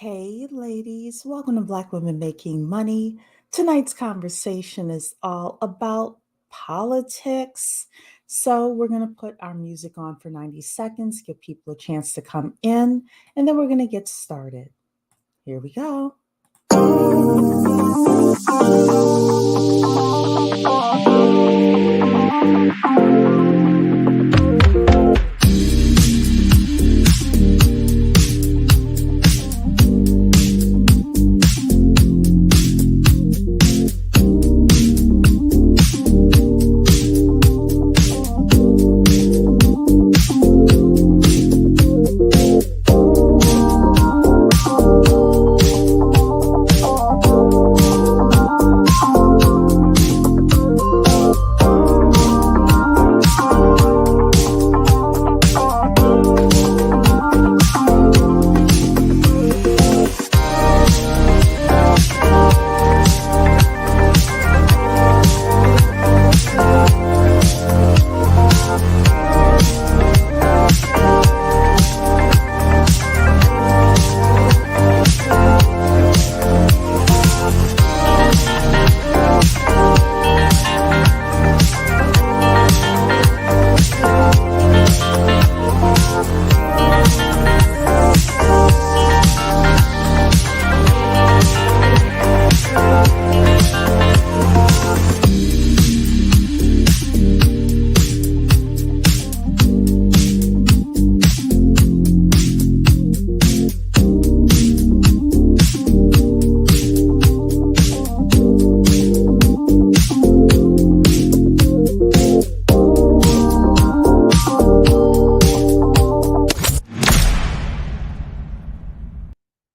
Hey, ladies, welcome to Black Women Making Money. Tonight's conversation is all about politics. So, we're going to put our music on for 90 seconds, give people a chance to come in, and then we're going to get started. Here we go.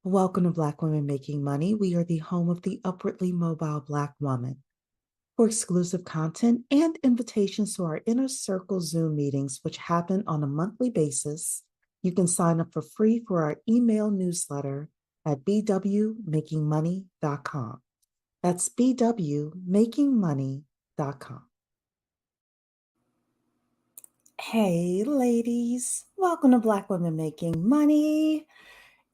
Welcome to Black Women Making Money. We are the home of the upwardly mobile Black woman. For exclusive content and invitations to our Inner Circle Zoom meetings, which happen on a monthly basis, you can sign up for free for our email newsletter at bwmakingmoney.com. That's bwmakingmoney.com. Hey, ladies, welcome to Black Women Making Money.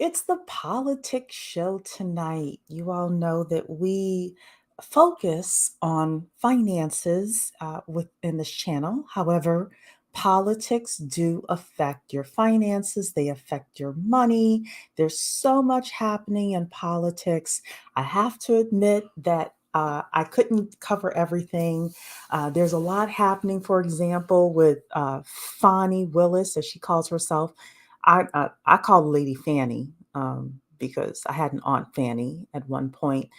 It's the politics show tonight. You all know that we focus on finances within this channel. However, politics do affect your finances, they affect your money. There's so much happening in politics. I have to admit that I couldn't cover everything. There's a lot happening, for example, with Fani Willis, as she calls herself. I call the lady Fanny because I had an aunt Fanny at one point.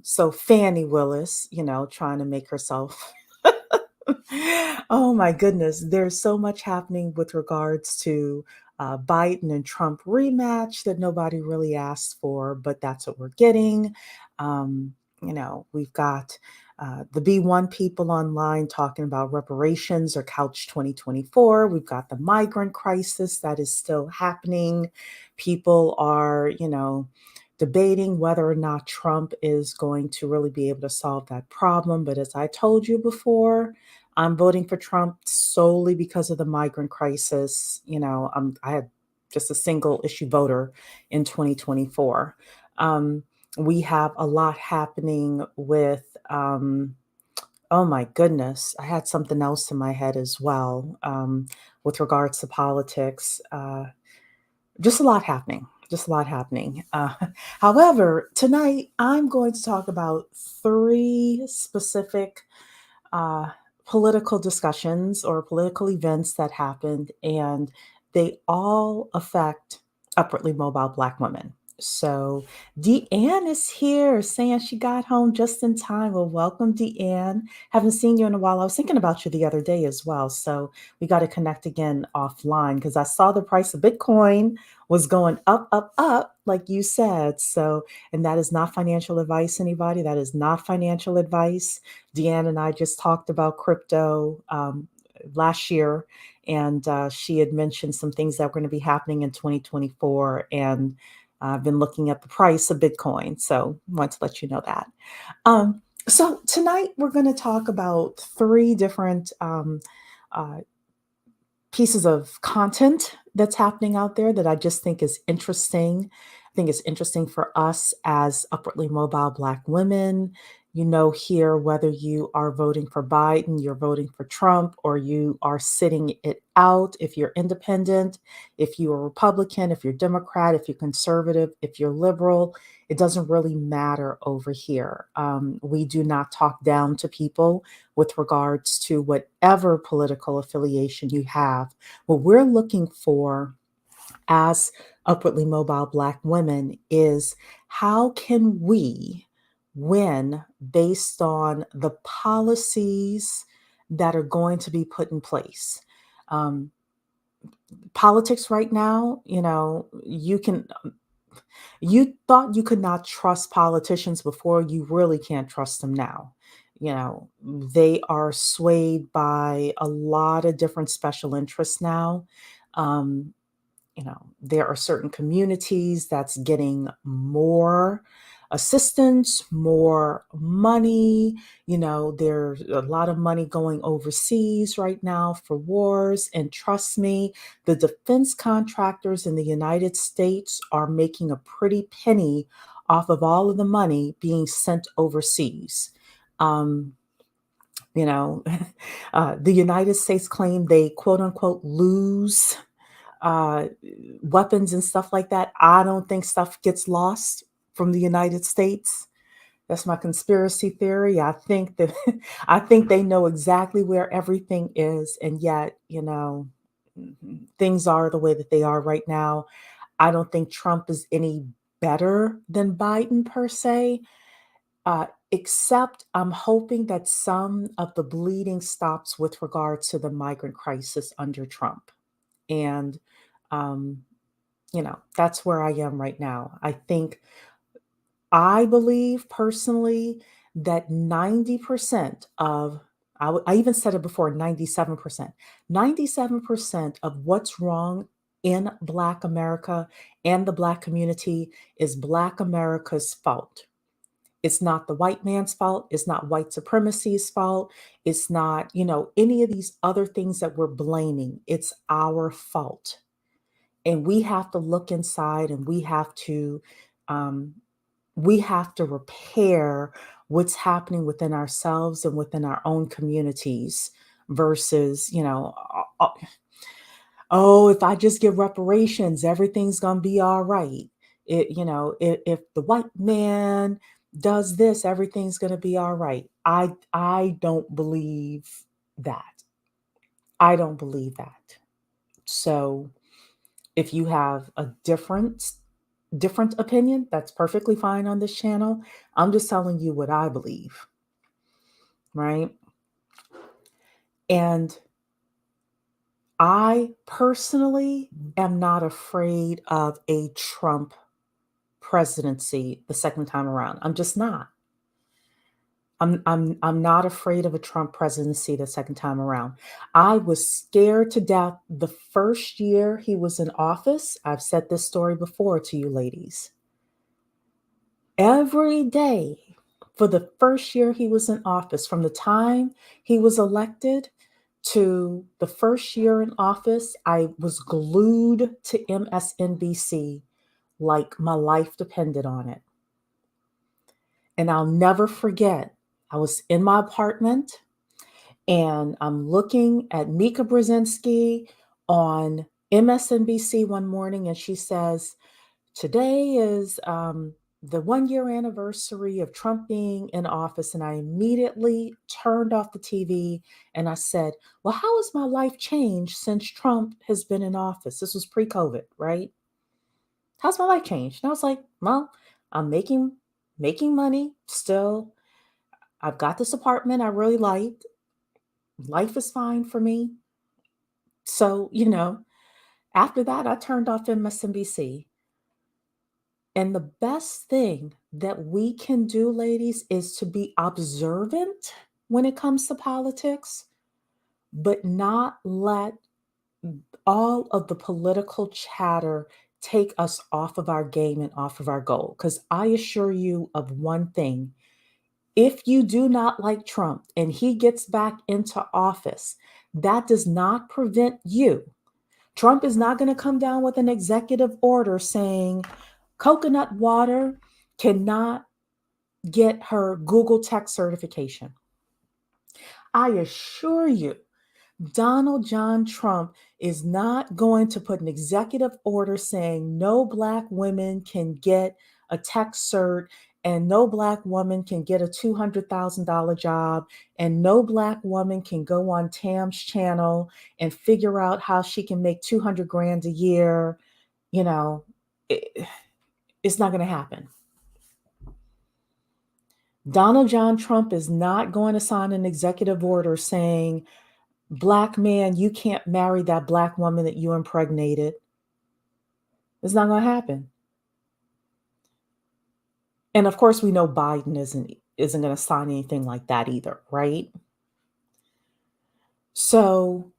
So Fanny Willis, trying to make herself. Oh my goodness, there's so much happening with regards to Biden and Trump rematch that nobody really asked for, but that's what we're getting. We've got the B1 people online talking about reparations or Couch 2024. We've got the migrant crisis that is still happening. People are, debating whether or not Trump is going to really be able to solve that problem. But as I told you before, I'm voting for Trump solely because of the migrant crisis. I had just a single issue voter in 2024. We have a lot happening with, oh my goodness, I had something else in my head as well with regards to politics. Just a lot happening. Just a lot happening. However, tonight I'm going to talk about three specific uh, political discussions or political events that happened, and they all affect upwardly mobile Black women. So Deanne is here saying she got home just in time. Well, welcome, Deanne. Haven't seen you in a while. I was thinking about you the other day as well. So we got to connect again offline because I saw the price of Bitcoin was going up, up, up, like you said. So, and that is not financial advice, anybody. That is not financial advice. Deanne and I just talked about crypto last year, and she had mentioned some things that were going to be happening in 2024. And I've been looking at the price of Bitcoin. So I want to let you know that. So tonight we're going to talk about three different uh, pieces of content that's happening out there that I just think is interesting. I think it's interesting for us as upwardly mobile Black women. Here, whether you are voting for Biden, you're voting for Trump, or you are sitting it out, if you're independent, if you're Republican, if you're Democrat, if you're conservative, if you're liberal, it doesn't really matter over here. We do not talk down to people with regards to whatever political affiliation you have. What we're looking for as upwardly mobile Black women is how can we win based on the policies that are going to be put in place? Um, Politics right now, you thought you could not trust politicians before, you really can't trust them now. They are swayed by a lot of different special interests now. Um, there are certain communities that's getting more assistance, more money. There's a lot of money going overseas right now for wars. And trust me, the defense contractors in the United States are making a pretty penny off of all of the money being sent overseas. Um, you know, the United States claim they quote unquote lose uh, weapons and stuff like that. I don't think stuff gets lost from the United States. That's my conspiracy theory. I think that I think they know exactly where everything is, and yet, things are the way that they are right now. I don't think Trump is any better than Biden per se, except I'm hoping that some of the bleeding stops with regard to the migrant crisis under Trump. And um, that's where I am right now. I believe personally that 90% of, I even said it before, 97% of what's wrong in Black America and the Black community is Black America's fault. It's not the white man's fault. It's not white supremacy's fault. It's not, any of these other things that we're blaming. It's our fault. And we have to look inside, and um, we have to repair what's happening within ourselves and within our own communities versus, oh, if I just give reparations, everything's going to be all right. If the white man does this, everything's going to be all right. I don't believe that. I don't believe that. So if you have a different opinion, that's perfectly fine on this channel. I'm just telling you what I believe, right? And I personally am not afraid of a Trump presidency the second time around. I'm just not. I'm not afraid of a Trump presidency the second time around. I was scared to death the first year he was in office. I've said this story before to you ladies. Every day for the first year he was in office, from the time he was elected to the first year in office, I was glued to MSNBC like my life depended on it. And I'll never forget, I was in my apartment and I'm looking at Mika Brzezinski on MSNBC one morning, and she says, today is the 1 year anniversary of Trump being in office. And I immediately turned off the TV and I said, well, how has my life changed since Trump has been in office? This was pre-COVID, right? How's my life changed? And I was like, well, I'm making money still. I've got this apartment I really liked. Life is fine for me. So, after that, I turned off MSNBC. And the best thing that we can do, ladies, is to be observant when it comes to politics, but not let all of the political chatter take us off of our game and off of our goal. Because I assure you of one thing: if you do not like Trump and he gets back into office, That does not prevent you. Trump is not going to come down with an executive order saying coconut water cannot get her Google Tech certification. I assure you, Donald John Trump is not going to put an executive order saying no Black women can get a tech cert and no Black woman can get a $200,000 job and no Black woman can go on Tam's channel and figure out how she can make 200 grand a year. You know, it, it's not going to happen. Donald John Trump is not going to sign an executive order saying, Black man, you can't marry that Black woman that you impregnated. It's not going to happen. And of course, we know Biden isn't going to sign anything like that either, right? So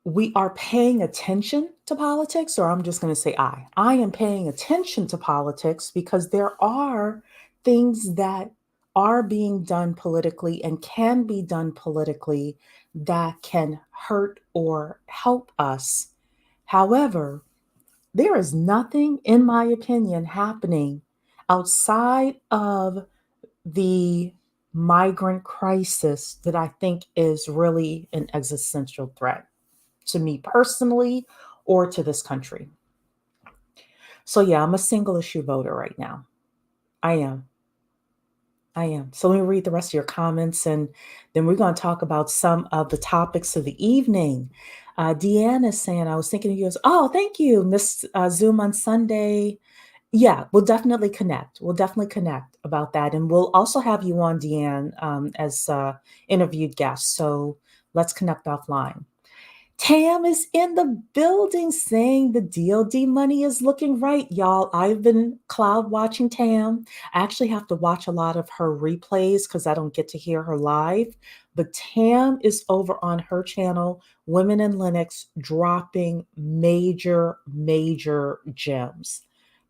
we are paying attention to politics, or I'm just going to say I am paying attention to politics because there are things that are being done politically and can be done politically that can hurt or help us. However, there is nothing, in my opinion, happening outside of the migrant crisis that I think is really an existential threat to me personally or to this country. So, yeah, I'm a single issue voter right now. I am. So let me read the rest of your comments and then we're going to talk about some of the topics of the evening. Deanna is saying, I was thinking of you as, oh, thank you, Miss Zoom on Sunday. Yeah, we'll definitely connect. We'll definitely connect about that. And we'll also have you on, Deanne, as interviewed guest. So let's connect offline. Tam is in the building saying the DOD money is looking right, y'all. I've been cloud watching Tam. I actually have to watch a lot of her replays because I don't get to hear her live. But Tam is over on her channel, Women in Linux, dropping major, major gems.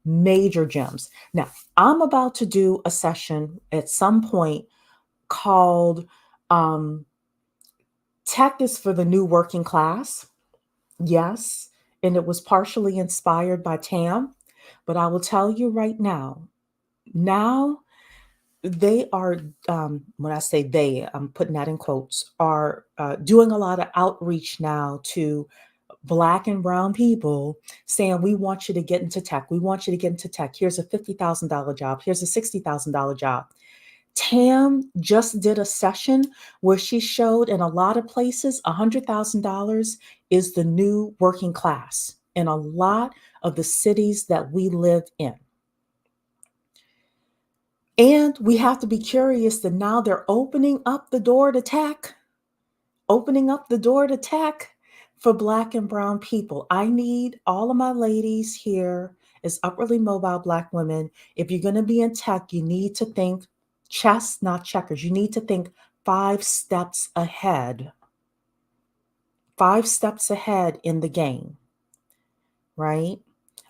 Major gems. Now, I'm about to do a session at some point called Tech is for the New Working Class. Yes, and it was partially inspired by Tam, but I will tell you right now they are, when I say they, I'm putting that in quotes, are doing a lot of outreach now to Black and brown people saying, we want you to get into tech. We want you to get into tech. Here's a $50,000 job. Here's a $60,000 job. Tam just did a session where she showed in a lot of places $100,000 is the new working class in a lot of the cities that we live in. And we have to be curious that now they're opening up the door to tech, for Black and brown people. I need all of my ladies here as upwardly mobile Black women. If you're going to be in tech, you need to think chess, not checkers. You need to think 5 steps ahead. 5 steps ahead in the game, right?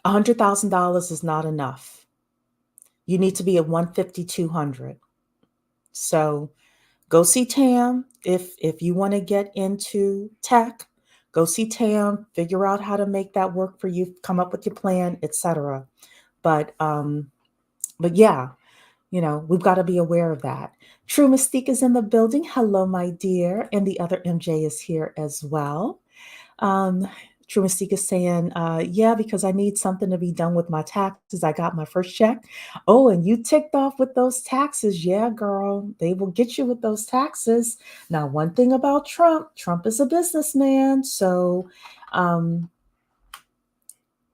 $100,000 is not enough. You need to be at 150, 200. So go see Tam if you want to get into tech. Go see Tam, figure out how to make that work for you, come up with your plan, etc. But yeah, we've got to be aware of that. True Mystique is in the building. Hello, my dear. And the other MJ is here as well. True Mystique is saying, yeah, because I need something to be done with my taxes. I got my first check. Oh, and you ticked off with those taxes. Yeah, girl, they will get you with those taxes. Now, one thing about Trump is a businessman. So I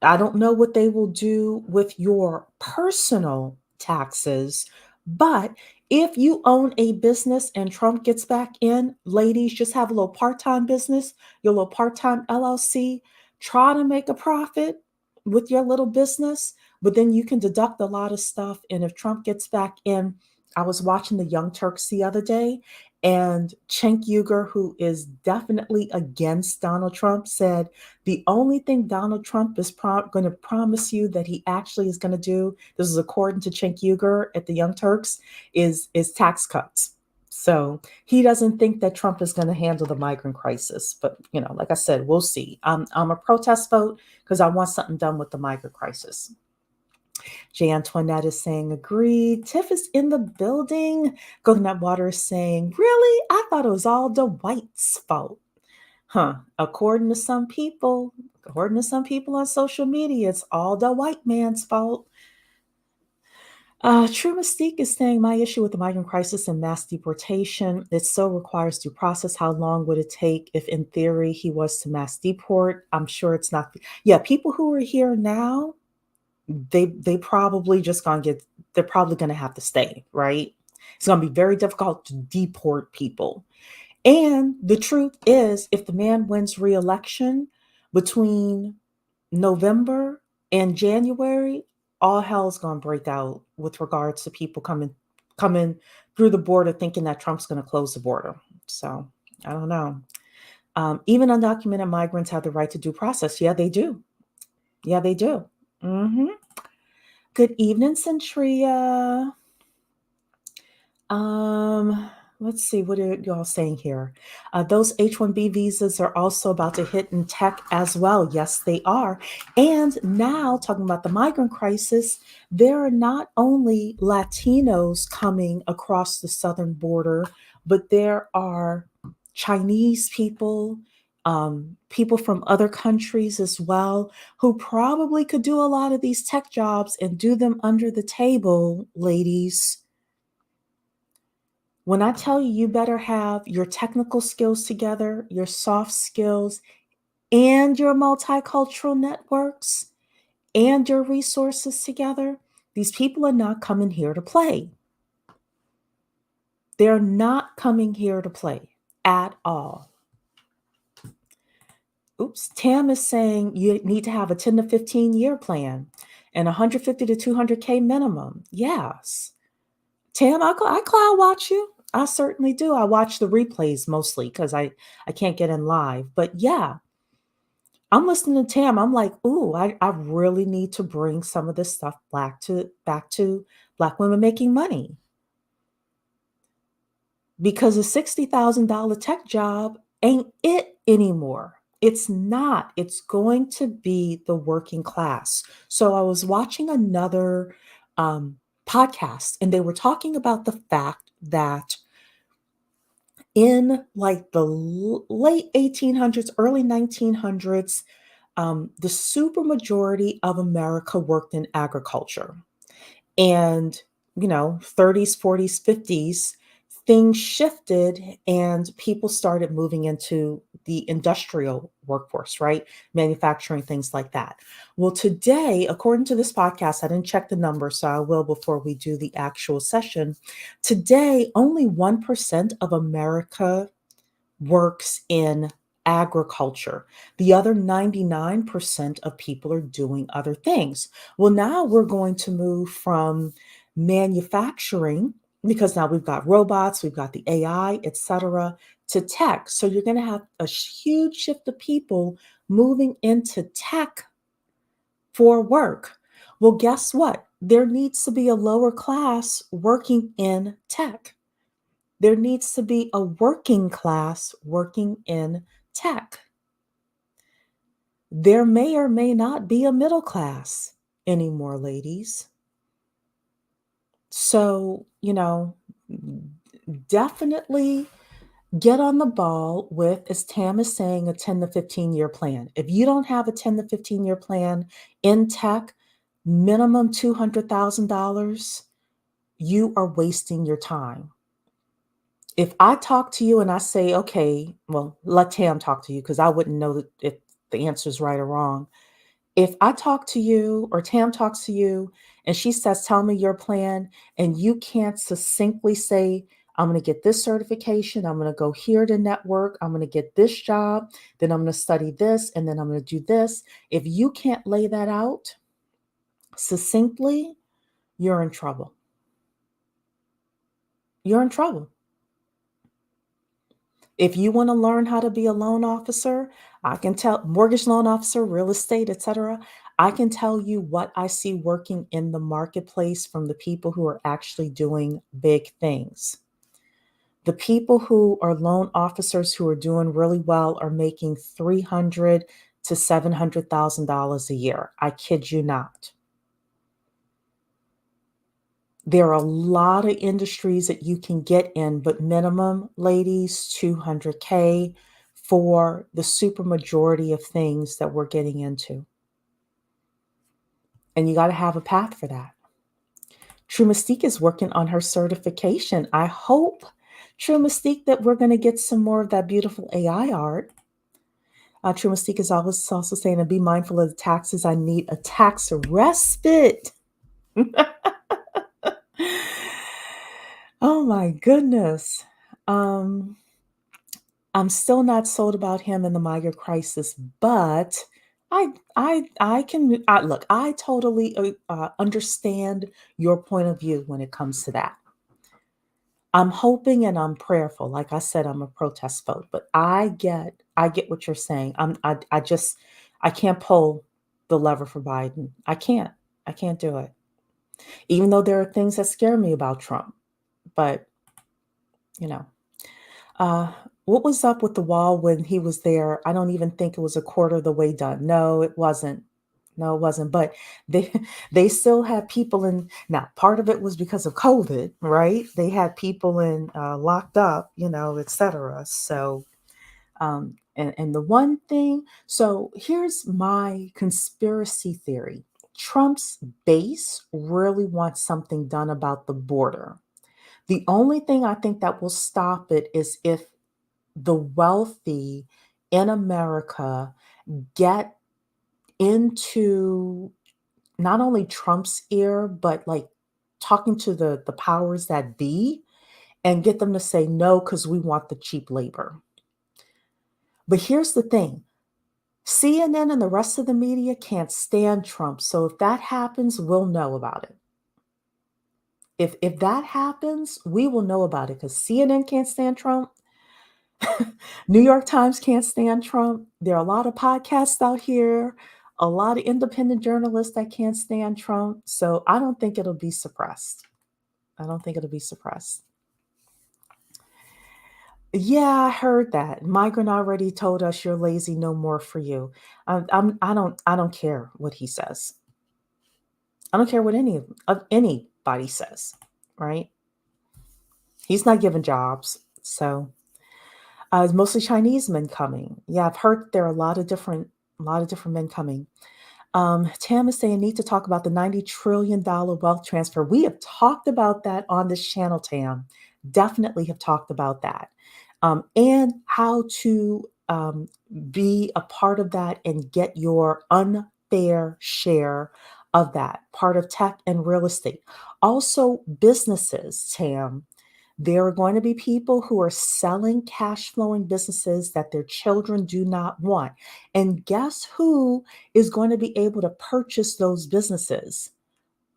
don't know what they will do with your personal taxes, but if you own a business and Trump gets back in, ladies, just have a little part-time business, your little part-time LLC, try to make a profit with your little business, but then you can deduct a lot of stuff. And if Trump gets back in, I was watching the Young Turks the other day, and Cenk Uygur, who is definitely against Donald Trump, said the only thing Donald Trump is going to promise you that he actually is going to do, this is according to Cenk Uygur at the Young Turks, is tax cuts. So he doesn't think that Trump is going to handle the migrant crisis. But, like I said, we'll see. I'm a protest vote because I want something done with the migrant crisis. J. Antoinette is saying, agreed. Tiff is in the building. Coconut Water is saying, really? I thought it was all the whites' fault. Huh. According to some people on social media, it's all the white man's fault. True Mystique is saying, my issue with the migrant crisis and mass deportation, it so requires due process. How long would it take if, in theory, he was to mass deport? I'm sure it's not. Yeah, people who are here now, they probably just gonna get. They're probably gonna have to stay, right? It's gonna be very difficult to deport people. And the truth is, if the man wins re-election between November and January, all hell's gonna break out with regards to people coming through the border thinking that Trump's gonna close the border. So I don't know. Even undocumented migrants have the right to due process. Yeah, they do. Yeah, they do. Hmm. Good evening, Centria. Um, let's see, what are y'all saying here? Those H-1B visas are also about to hit in tech as well. Yes, they are. And now, talking about the migrant crisis, there are not only Latinos coming across the southern border, but there are Chinese people, people from other countries as well, who probably could do a lot of these tech jobs and do them under the table, ladies. When I tell you, you better have your technical skills together, your soft skills, and your multicultural networks and your resources together, these people are not coming here to play. They're not coming here to play at all. Oops, Tam is saying you need to have a 10 to 15 year plan and 150 to 200K minimum. Yes. Tam, I cloud watch you. I certainly do. I watch the replays mostly because I can't get in live. But yeah, I'm listening to Tam. I'm like, ooh, I really need to bring some of this stuff back to Black women making money. Because a $60,000 tech job ain't it anymore. It's not. It's going to be the working class. So I was watching another podcast, and they were talking about the fact that in like the late 1800s, early 1900s, the supermajority of America worked in agriculture. And, 30s, 40s, 50s, things shifted and people started moving into the industrial workforce, right? Manufacturing, things like that. Well, today, according to this podcast, I didn't check the numbers, so I will before we do the actual session. Today, only 1% of America works in agriculture. The other 99% of people are doing other things. Well, now we're going to move from manufacturing, because now we've got robots, we've got the AI, etc., to tech. So you're going to have a huge shift of people moving into tech for work. Well, guess what? There needs to be a lower class working in tech. There needs to be a working class working in tech. There may or may not be a middle class anymore, ladies. So, definitely get on the ball with, as Tam is saying, a 10 to 15 year plan. If you don't have a 10 to 15 year plan in tech, minimum $200,000, you are wasting your time. If I talk to you and I say, okay, well, let Tam talk to you because I wouldn't know if the answer is right or wrong. If I talk to you or Tam talks to you and she says, tell me your plan, and you can't succinctly say, I'm going to get this certification, I'm going to go here to network, I'm going to get this job, then I'm going to study this, and then I'm going to do this. If you can't lay that out succinctly, you're in trouble. You're in trouble. If you want to learn how to be a loan officer, I can tell, mortgage loan officer, real estate, etc. I can tell you what I see working in the marketplace from the people who are actually doing big things. The people who are loan officers who are doing really well are making 300 to $700,000 a year. I kid you not. There are a lot of industries that you can get in, but minimum, ladies, 200K for the super majority of things that we're getting into. And you got to have a path for that. True Mystique is working on her certification. I hope, True Mystique, that we're going to get some more of that beautiful AI art. True Mystique is always also saying, and be mindful of the taxes. I need a tax respite. Oh my goodness. Um, I'm still not sold about him and the migrant crisis, but I can look. I totally understand your point of view when it comes to that. I'm hoping and I'm prayerful. Like I said, I'm a protest vote, but I get what you're saying. I can't pull the lever for Biden. I can't do it. Even though there are things that scare me about Trump, but you know. Uh, what was up with the wall when he was there? I don't even think it was a quarter of the way done. No, it wasn't. No, it wasn't. But they they still had people in. Now, part of it was because of COVID, right? They had people in locked up, etc. So, and the one thing. So here's my conspiracy theory. Trump's base really wants something done about the border. The only thing I think that will stop it is if the wealthy in America get into not only Trump's ear, but like talking to the powers that be and get them to say no because we want the cheap labor. But here's the thing. CNN and the rest of the media can't stand Trump. So if that happens, we'll know about it. If that happens, we will know about it because CNN can't stand Trump. New York Times can't stand Trump. There are a lot of podcasts out here, a lot of independent journalists that can't stand Trump. So I don't think it'll be suppressed. I don't think it'll be suppressed. Yeah, I heard that. Migrant already told us you're lazy, no more for you. I don't care what he says. I don't care what of anybody says, right? He's not giving jobs. So it's mostly Chinese men coming. Yeah, I've heard there are a lot of different men coming. Tam is saying need to talk about the $90 trillion wealth transfer. We have talked about that on this channel, Tam. Definitely have talked about that. And how to be a part of that and get your unfair share of that, part of tech and real estate. Also, businesses, Tam. There are going to be people who are selling cash flowing businesses that their children do not want. And guess who is going to be able to purchase those businesses?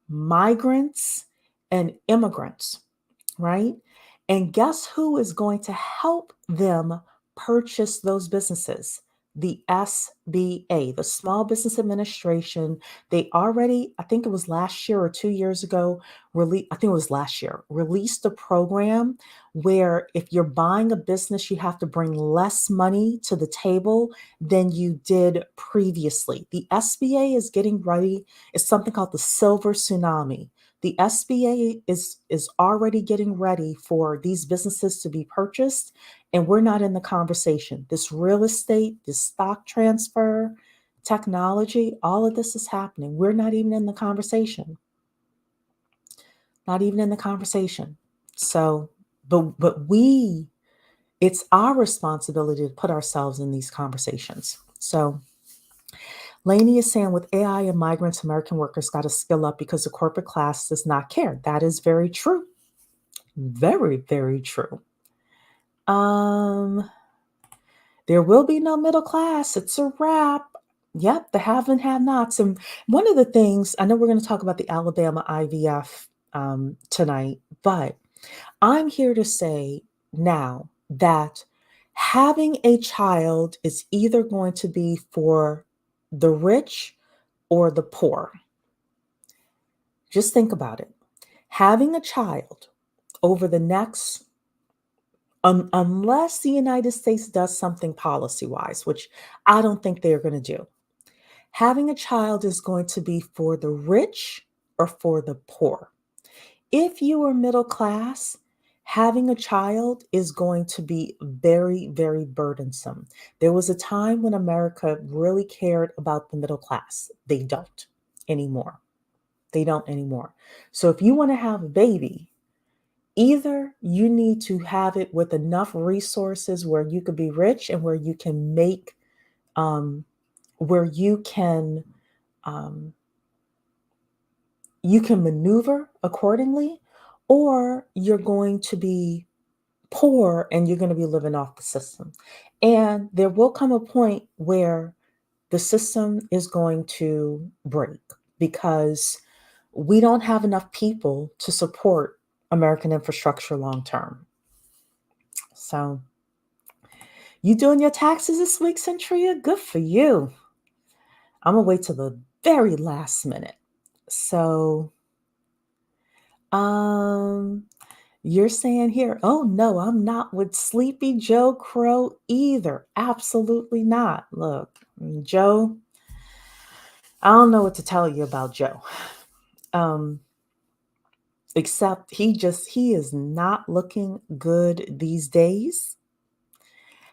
Migrants and immigrants, right? And guess who is going to help them purchase those businesses? The SBA, the Small Business Administration. They already, I think it was last year or 2 years ago, I think it was last year, released a program where if you're buying a business, you have to bring less money to the table than you did previously. The SBA is getting ready. It's something called the Silver Tsunami. The SBA is already getting ready for these businesses to be purchased, and we're not in the conversation. This real estate, this stock transfer, technology, all of this is happening. We're not even in the conversation. Not even in the conversation. So, but it's our responsibility to put ourselves in these conversations. So Lainey is saying with AI and migrants, American workers got to skill up because the corporate class does not care. That is very true. Very, very true. Um, there will be no middle class. It's a wrap. Yep, the have and have nots. And one of the things, I know we're going to talk about the Alabama IVF tonight, but I'm here to say now that having a child is either going to be for the rich or the poor. Just think about it. Having a child over the next Unless the United States does something policy wise, which I don't think they're going to do. Having a child is going to be for the rich or for the poor. If you are middle class, having a child is going to be very, very burdensome. There was a time when America really cared about the middle class. They don't anymore. They don't anymore. So if you want to have a baby, either you need to have it with enough resources where you could be rich and where you can make, um, where um, you can maneuver accordingly, or you're going to be poor and you're going to be living off the system. And there will come a point where the system is going to break because we don't have enough people to support American infrastructure long term. So, you doing your taxes this week, Centria? Good for you. I'm gonna wait till the very last minute. So, um, you're saying here, oh no, I'm not with Sleepy Joe Crow either. Absolutely not. Look, Joe, I don't know what to tell you about Joe. Um, except he is not looking good these days.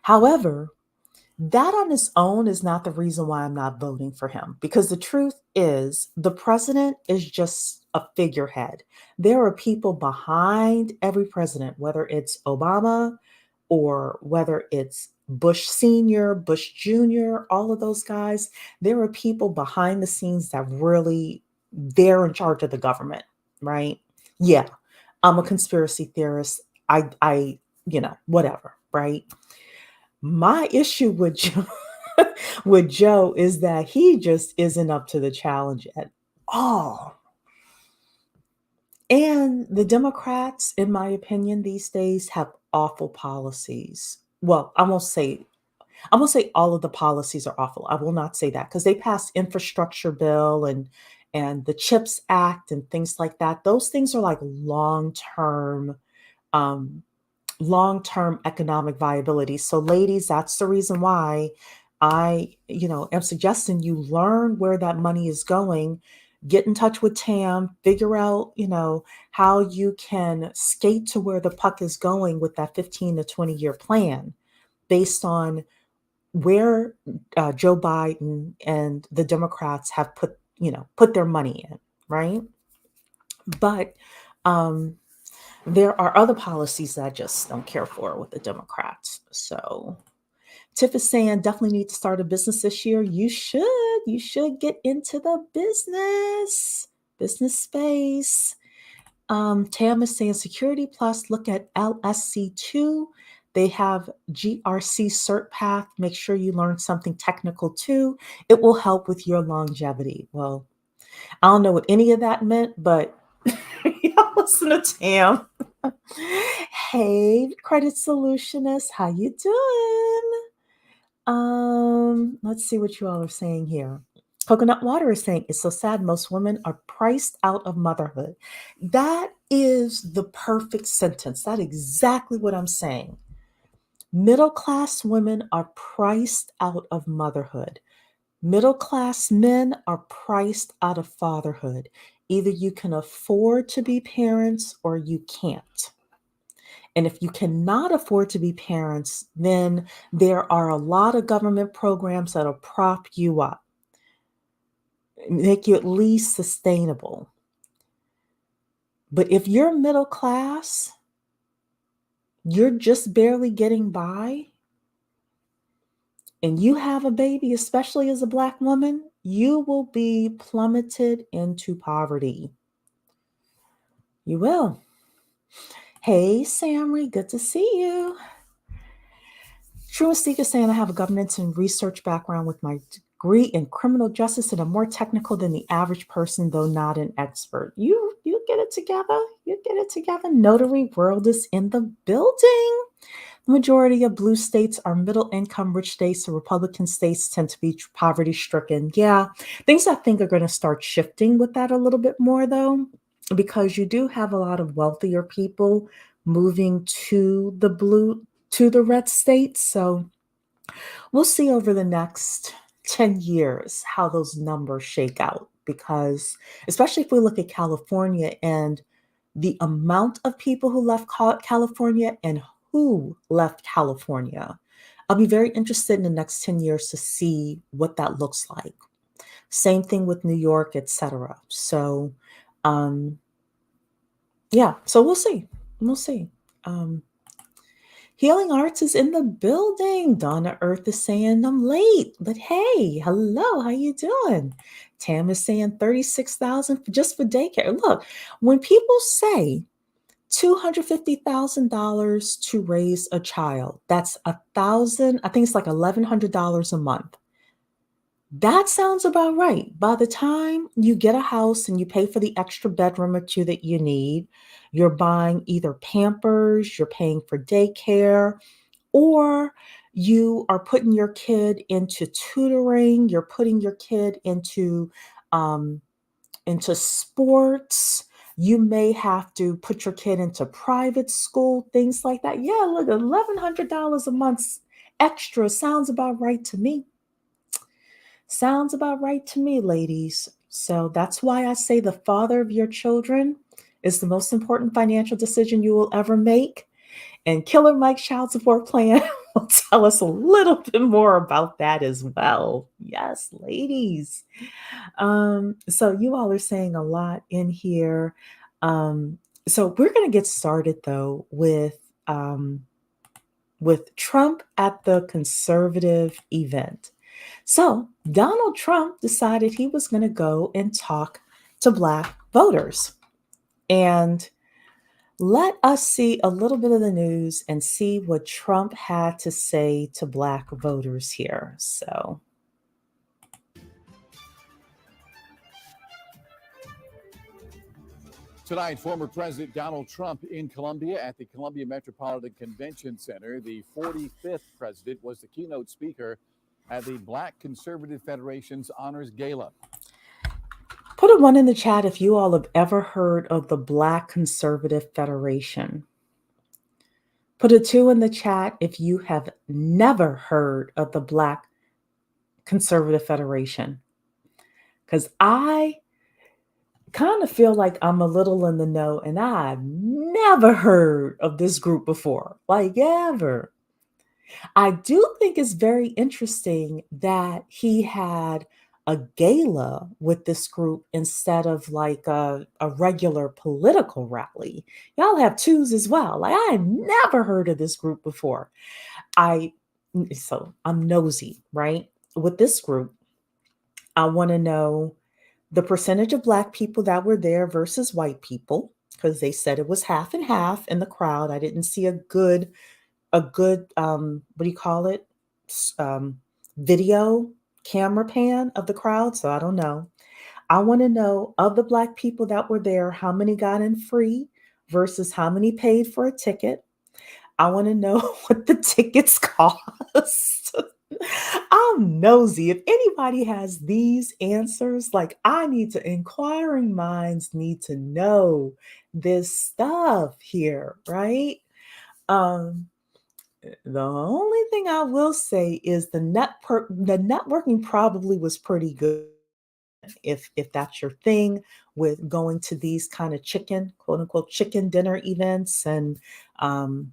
However, that on its own is not the reason why I'm not voting for him, because the truth is the president is just a figurehead. There are people behind every president, whether it's Obama or whether it's Bush Sr., Bush Jr., all of those guys. There are people behind the scenes that really, they're in charge of the government, right? Yeah, I'm a conspiracy theorist. Whatever, right? My issue with Joe, with Joe is that he just isn't up to the challenge at all. And the Democrats, in my opinion, these days have awful policies. Well, I won't say all of the policies are awful. I will not say that because they passed infrastructure bill and the CHIPS Act and things like that. Those things are like um, long-term economic viability. So ladies, that's the reason why am suggesting you learn where that money is going, get in touch with Tam, figure out, how you can skate to where the puck is going with that 15 to 20-year plan based on where Joe Biden and the Democrats have put their money in, right? But um there are other policies that I just don't care for with the Democrats. So Tiff is saying definitely need to start a business this year. You should. You should get into the business space. Tam is saying Security Plus, look at LSC2. They have GRC Cert Path. Make sure you learn something technical too. It will help with your longevity. Well, I don't know what any of that meant, but y'all listen to Tam. Hey, credit solutionist, how you doing? Let's see what you all are saying here. Coconut Water is saying it's so sad most women are priced out of motherhood. That is the perfect sentence. That's exactly what I'm saying. Middle class women are priced out of motherhood. Middle class men are priced out of fatherhood. Either you can afford to be parents or you can't. And if you cannot afford to be parents, then there are a lot of government programs that'll prop you up, make you at least sustainable. But if you're middle class, you're just barely getting by, and you have a baby, especially as a Black woman, you will be plummeted into poverty. You will. Hey, Samry, good to see you. True Seeker saying I have a governance and research background with my degree in criminal justice and I'm more technical than the average person, though not an expert. You get it together. You get it together. Notary world is in the building. The majority of blue states are middle income rich states. The Republican states tend to be poverty stricken. Yeah, things I think are going to start shifting with that a little bit more though, because you do have a lot of wealthier people moving to the red states. So we'll see over the next 10 years how those numbers shake out, because especially if we look at California and the amount of people who left California and who left California, I'll be very interested in the next 10 years to see what that looks like. Same thing with New York, etc. So, um, yeah, so we'll see. We'll see. Um, Healing Arts is in the building. Donna Earth is saying I'm late, but hey, hello, how you doing? Tam is saying 36,000 just for daycare. Look, when people say $250,000 to raise a child, that's 1,000, I think it's like $1,100 a month. That sounds about right. By the time you get a house and you pay for the extra bedroom or two that you need, you're buying either Pampers, you're paying for daycare, or you are putting your kid into tutoring, you're putting your kid um, into sports. You may have to put your kid into private school, things like that. Yeah, look, $1,100 a month extra sounds about right to me. Sounds about right to me, ladies. So that's why I say the father of your children is the most important financial decision you will ever make. And Killer Mike's child support plan will tell us a little bit more about that as well. Yes, ladies. So you all are saying a lot in here. So we're going to get started though with Trump at the conservative event. So Donald Trump decided he was going to go and talk to Black voters. And let us see a little bit of the news and see what Trump had to say to Black voters here. So, Tonight, former President Donald Trump in Columbia at the Columbia Metropolitan Convention Center. The 45th president was the keynote speaker at the Black Conservative Federation's Honors Gala. put a one in the chat if you all have ever heard of the Black Conservative Federation. Put a two in the chat if you have never heard of the Black Conservative Federation. Because I kind of feel like I'm a little in the know and I've never heard of this group before, like ever. I do think it's very interesting that he had a gala with this group instead of like a regular political rally. Y'all have twos as well. Like I had never heard of this group before. So I'm nosy, right? With this group, I want to know the percentage of Black people that were there versus white people, because they said it was half and half in the crowd. I didn't see a good what do you call it, um, video camera pan of the crowd, so I don't know. I want to know of the Black people that were there, how many got in free versus how many paid for a ticket. I want to know what the tickets cost. I'm nosy. If anybody has these answers, like I need to, inquiring minds need to know this stuff here, right? Um, the only thing I will say is the networking probably was pretty good. If that's your thing with going to these kind of chicken, quote unquote, chicken dinner events um,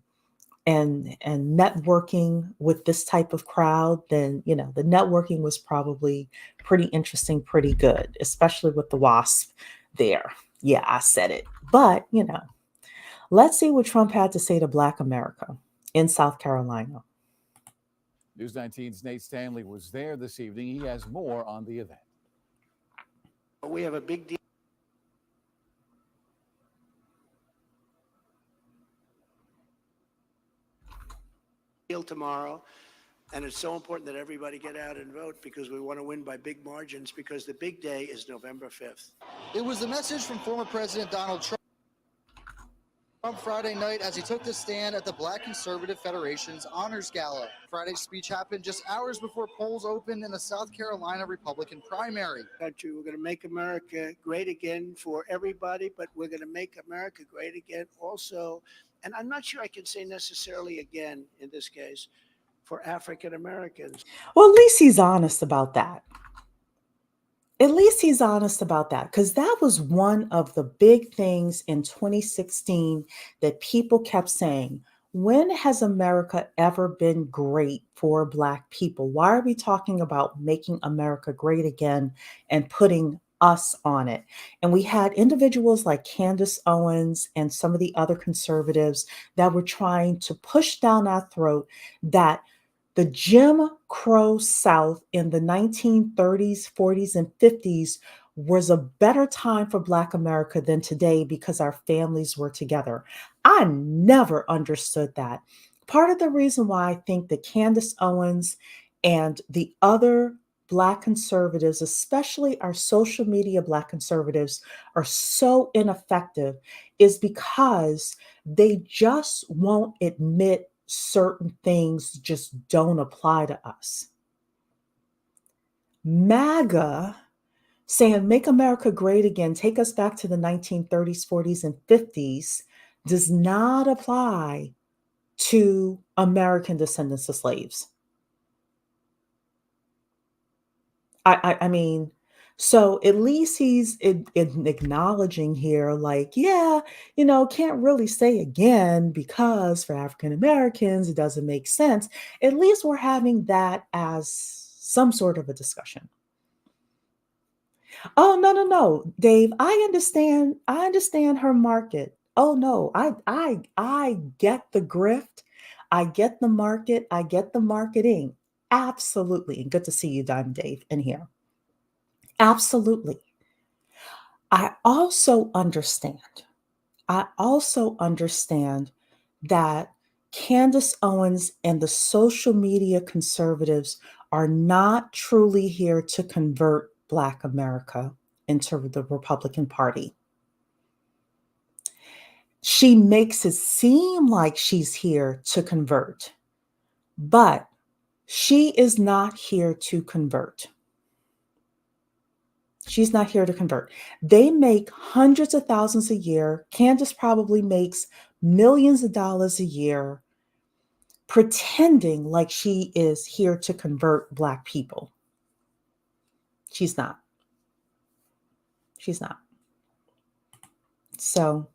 and networking with this type of crowd, then the networking was probably pretty interesting, pretty good, especially with the wasp there. Yeah, I said it. But let's see what Trump had to say to Black America in South Carolina. News 19's Nate Stanley was there this evening. He has more on the event. We have a big deal tomorrow, and it's so important that everybody get out and vote because we want to win by big margins, because the big day is November 5th. It was the message from former President Donald Trump Friday night as he took the stand at the Black Conservative Federation's Honors Gala. Friday's speech happened just hours before polls opened in the South Carolina Republican primary. We're going to make America great again for everybody, but we're going to make America great again also And I'm not sure I can say necessarily again in this case for African Americans. Well, at least he's honest about that. At least he's honest about that, because that was one of the big things in 2016 that people kept saying. When has America ever been great for Black people? Why are we talking about making America great again and putting us on it? And we had individuals like Candace Owens and some of the other conservatives that were trying to push down our throat that the Jim Crow South in the 1930s, 40s, and 50s was a better time for Black America than today because our families were together. I never understood that. Part of the reason why I think that Candace Owens and the other Black conservatives, especially our social media Black conservatives, are so ineffective is because they just won't admit certain things just don't apply to us. MAGA saying, make America great again, take us back to the 1930s, 40s, and 50s, does not apply to American descendants of slaves. I mean, so at least he's acknowledging here, like, yeah, can't really say again because for African Americans, it doesn't make sense. At least we're having that as some sort of a discussion. Oh, no, no, no, Dave, I understand. I understand her market. Oh no, I get the grift. I get the market. I get the marketing. Absolutely. And good to see you, Diamond Dave, in here. Absolutely. I also understand. I also understand that Candace Owens and the social media conservatives are not truly here to convert Black America into the Republican Party. She makes it seem like she's here to convert, but she is not here to convert. She's not here to convert. They make hundreds of thousands a year. Candace probably makes millions of dollars a year pretending like she is here to convert Black people. She's not. She's not. So,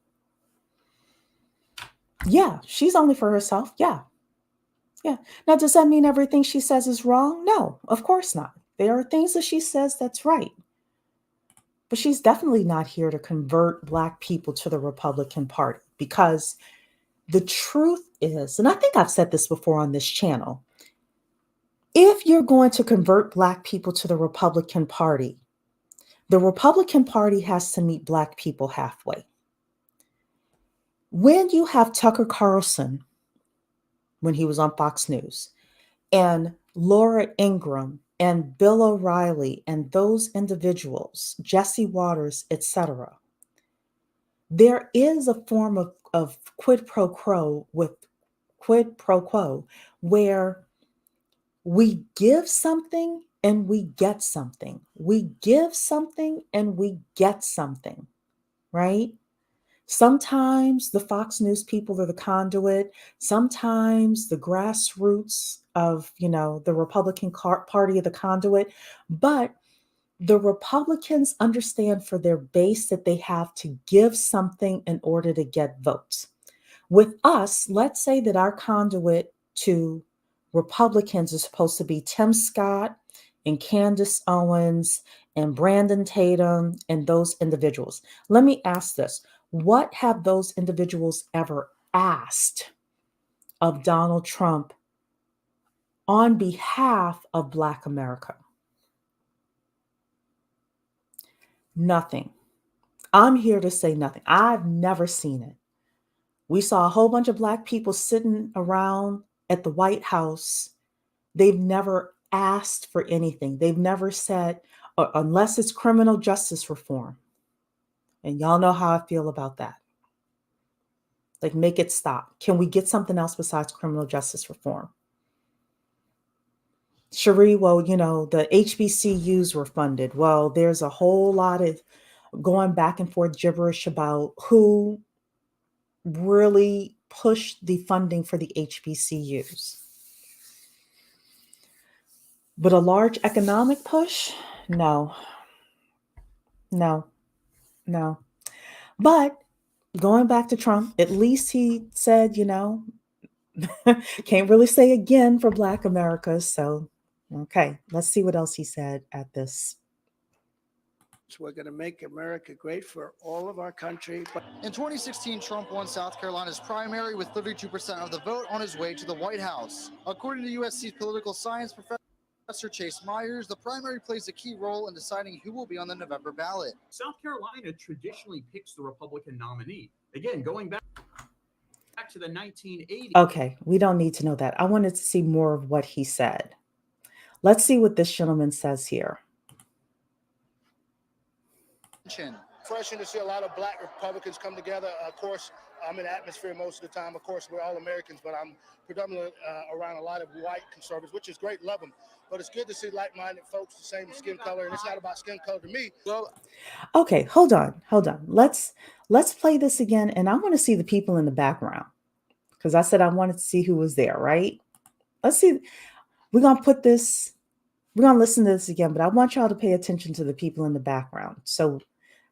yeah, she's only for herself. Yeah. Yeah. Now, does that mean everything she says is wrong? No, of course not. There are things that she says that's right. But she's definitely not here to convert Black people to the Republican Party, because the truth is, and I think I've said this before on this channel, if you're going to convert Black people to the Republican Party has to meet Black people halfway. When you have Tucker Carlson, when he was on Fox News, and Laura Ingraham and Bill O'Reilly and those individuals, Jesse Waters, etc., there is a form of quid pro quo where we give something and we get something. We give something and we get something, right? Sometimes the Fox News people are the conduit. Sometimes the grassroots of, the Republican Party are the conduit. But the Republicans understand for their base that they have to give something in order to get votes. With us, let's say that our conduit to Republicans is supposed to be Tim Scott and Candace Owens and Brandon Tatum and those individuals. Let me ask this. What have those individuals ever asked of Donald Trump on behalf of Black America? Nothing. I'm here to say nothing. I've never seen it. We saw a whole bunch of Black people sitting around at the White House. They've never asked for anything. They've never said, unless it's criminal justice reform. And y'all know how I feel about that. Like, make it stop. Can we get something else besides criminal justice reform? Cherie, well, the HBCUs were funded. Well, there's a whole lot of going back and forth gibberish about who really push the funding for the HBCUs. But a large economic push? No, no, no. But going back to Trump, at least he said, can't really say again for Black America. So, okay, let's see what else he said at this. We're going to make America great for all of our country. In 2016, Trump won South Carolina's primary with 32% of the vote on his way to the White House. According to USC's political science professor Chase Myers, the primary plays a key role in deciding who will be on the November ballot. South Carolina traditionally picks the Republican nominee. Again, going back to the 1980s. Okay, we don't need to know that. I wanted to see more of what he said. Let's see what this gentleman says here. Refreshing to see a lot of Black Republicans come together. Of course, I'm in the atmosphere most of the time. Of course, we're all Americans, but I'm predominantly around a lot of white conservatives, which is great, love them. But it's good to see like-minded folks, the same skin color, and it's not about skin color to me. Well, okay, hold on. Let's play this again, and I want to see the people in the background because I said I wanted to see who was there, right? Let's see. We're gonna listen to this again, but I want y'all to pay attention to the people in the background. So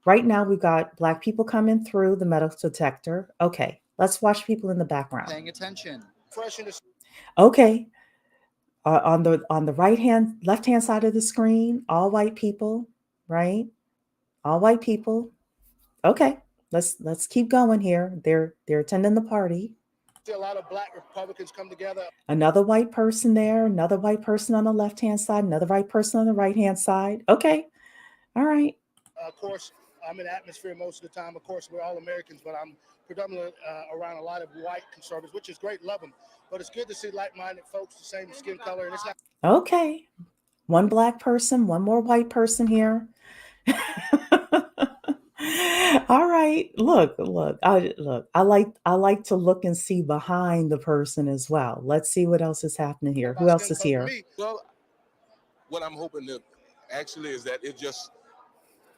right now we've got Black people coming through the metal detector. Okay, let's watch people in the background. Paying attention. Okay. On the left hand side of the screen, all white people, right? All white people. Okay, let's keep going here. They're attending the party. See a lot of Black Republicans come together. Another white person there, another white person on the left hand side, another white person on the right hand side. Okay, all right. Of course, I'm in the atmosphere most of the time. Of course, we're all Americans, but I'm predominantly around a lot of white conservatives, which is great, love them. But it's good to see like-minded folks, the same skin color, and it's not. Okay, one Black person, one more white person here. All right, look. I like to look and see behind the person as well. Let's see what else is happening here. Who else is here? Well, what I'm hoping to actually is that it just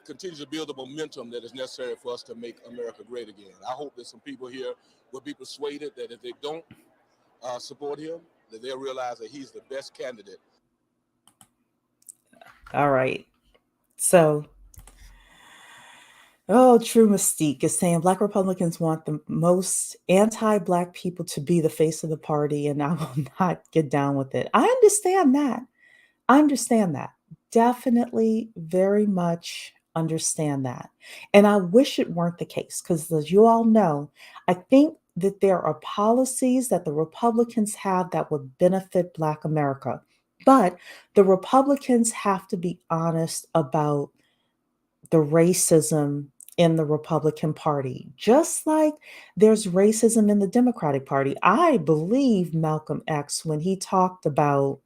continues to build the momentum that is necessary for us to make America great again. I hope that some people here will be persuaded that if they don't support him, that they'll realize that he's the best candidate. All right. So, True Mystique is saying Black Republicans want the most anti-Black people to be the face of the party, and I will not get down with it. I understand that. Definitely very much understand that. And I wish it weren't the case because, as you all know, I think that there are policies that the Republicans have that would benefit Black America. But the Republicans have to be honest about the racism in the Republican Party, just like there's racism in the Democratic Party. I believe Malcolm X when he talked about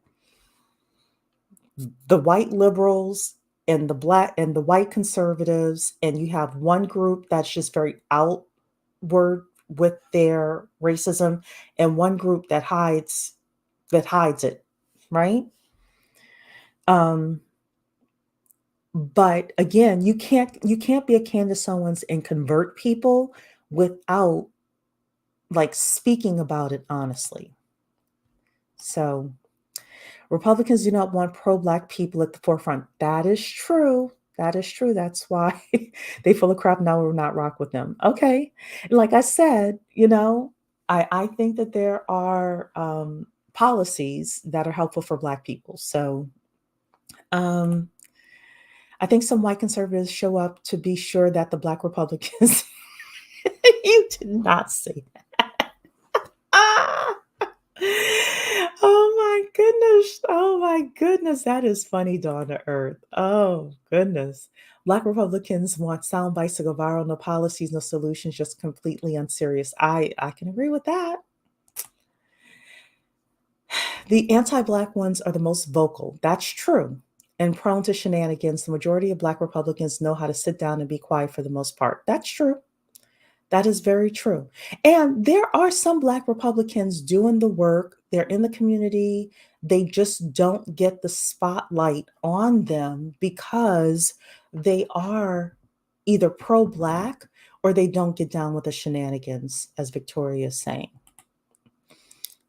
the white liberals and the Black and the white conservatives, and you have one group that's just very outward with their racism and one group that hides it, right? But again, you can't be a Candace Owens and convert people without like speaking about it honestly. So Republicans do not want pro-Black people at the forefront. That is true. That's why they full of crap. Now we're not rock with them. Okay. Like I said, I think that there are policies that are helpful for Black people. So I think some white conservatives show up to be sure that the Black Republicans, you did not say that. Oh my goodness. That is funny, Dawn to Earth. Oh goodness. Black Republicans want sound bites to go viral, no policies, no solutions, just completely unserious. I can agree with that. The anti-Black ones are the most vocal. That's true. And prone to shenanigans. The majority of Black Republicans know how to sit down and be quiet for the most part. That's true. That is very true. And there are some Black Republicans doing the work. They're in the community. They just don't get the spotlight on them because they are either pro-Black or they don't get down with the shenanigans, as Victoria is saying.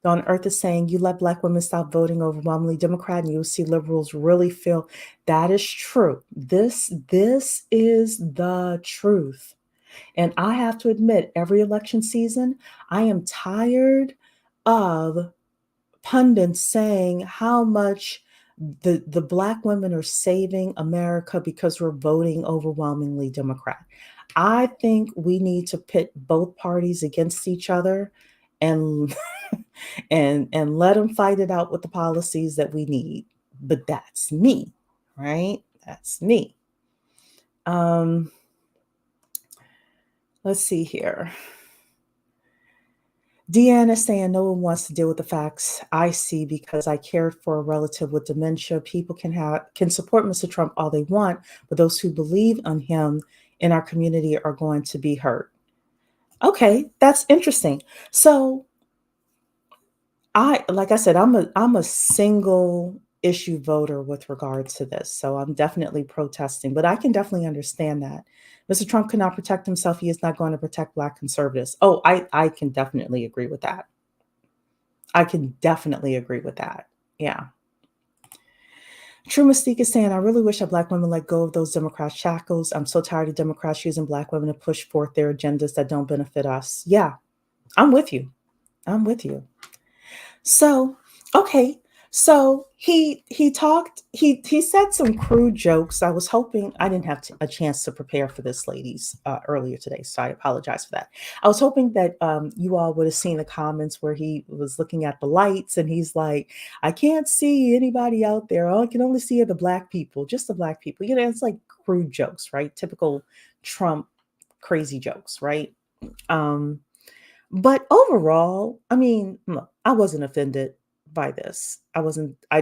On Earth is saying, you let Black women stop voting overwhelmingly Democrat and you'll see liberals really feel that is true. This is the truth. And I have to admit, every election season, I am tired of pundits saying how much the Black women are saving America because we're voting overwhelmingly Democrat. I think we need to pit both parties against each other and and let them fight it out with the policies that we need. But that's me, right? That's me. Let's see here. Deanna saying no one wants to deal with the facts I see because I cared for a relative with dementia. People can support Mr. Trump all they want, but those who believe on him in our community are going to be hurt. Okay, that's interesting. So like I said, I'm a single issue voter with regards to this. So I'm definitely protesting, but I can definitely understand that. Mr. Trump cannot protect himself. He is not going to protect Black conservatives. Oh, I can definitely agree with that. I can definitely agree with that. Yeah. True Mystique is saying, I really wish that Black women let go of those Democrat shackles. I'm so tired of Democrats using Black women to push forth their agendas that don't benefit us. Yeah, I'm with you. I'm with you. So, okay. So he said some crude jokes. I was hoping I didn't have a chance to prepare for this, ladies, earlier today, so I apologize for that. I was hoping that you all would have seen the comments where he was looking at the lights and he's like, "I can't see anybody out there. All I can only see are the Black people, just the Black people." You know, it's like crude jokes, right? Typical Trump crazy jokes, right? But overall, I mean, look, I wasn't offended by this. I wasn't, I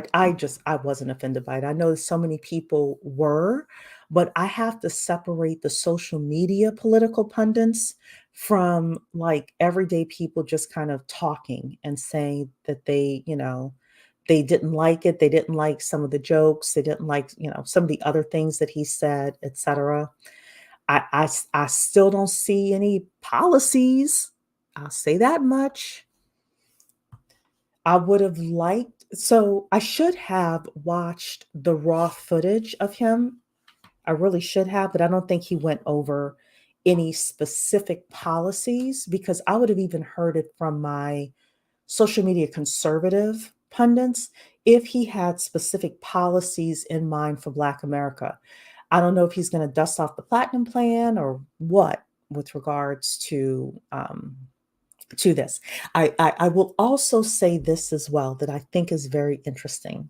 wasn't offended by it. I know so many people were, but I have to separate the social media political pundits from like everyday people just kind of talking and saying that they didn't like it. They didn't like some of the jokes. They didn't like, some of the other things that he said, etc. I still don't see any policies. I'll say that much. I would have liked, so I should have watched the raw footage of him. I really should have, but I don't think he went over any specific policies because I would have even heard it from my social media conservative pundits if he had specific policies in mind for Black America. I don't know if he's going to dust off the platinum plan or what with regards to this. I will also say this as well that I think is very interesting.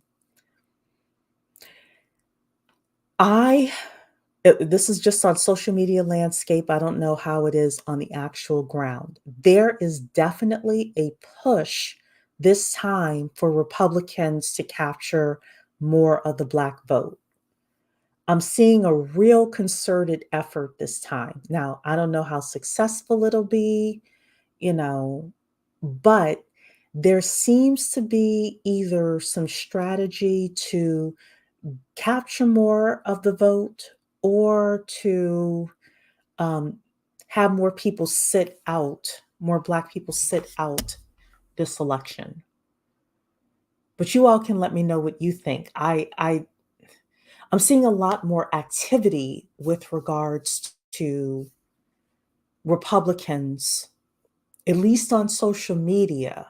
This is just on social media landscape. I don't know how it is on the actual ground. There is definitely a push this time for Republicans to capture more of the Black vote. I'm seeing a real concerted effort this time. Now, I don't know how successful it'll be, but there seems to be either some strategy to capture more of the vote or to have more people sit out, more Black people sit out this election. But you all can let me know what you think. I'm seeing a lot more activity with regards to Republicans, at least on social media,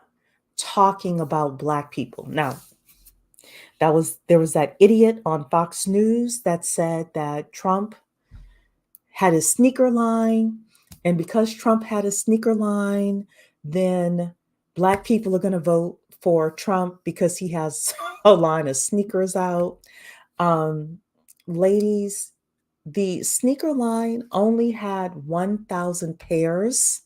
talking about Black people. Now, there was that idiot on Fox News that said that Trump had his sneaker line, and because Trump had a sneaker line, then Black people are going to vote for Trump because he has a line of sneakers out. Ladies, the sneaker line only had 1,000 pairs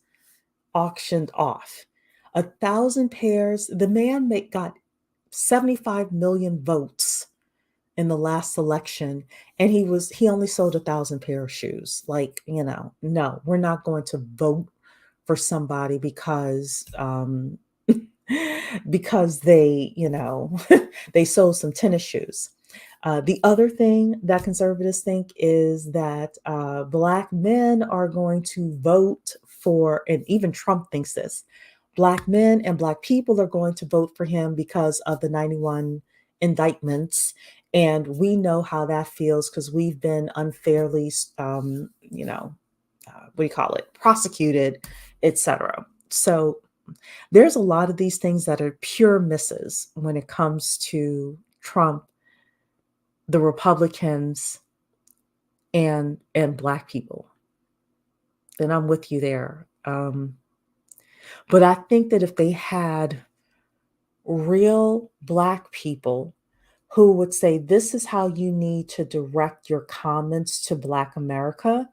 auctioned off. 1,000 pairs. The man got 75 million votes in the last election, and he only sold 1,000 pair of shoes. Like, no, we're not going to vote for somebody because because they they sold some tennis shoes. The other thing that conservatives think is that Black men are going to vote for, and even Trump thinks this, Black men and Black people are going to vote for him because of the 91 indictments. And we know how that feels because we've been unfairly, what do you call it, prosecuted, etc. So there's a lot of these things that are pure misses when it comes to Trump, the Republicans, and Black people. Then I'm with you there. But I think that if they had real Black people who would say, this is how you need to direct your comments to Black America,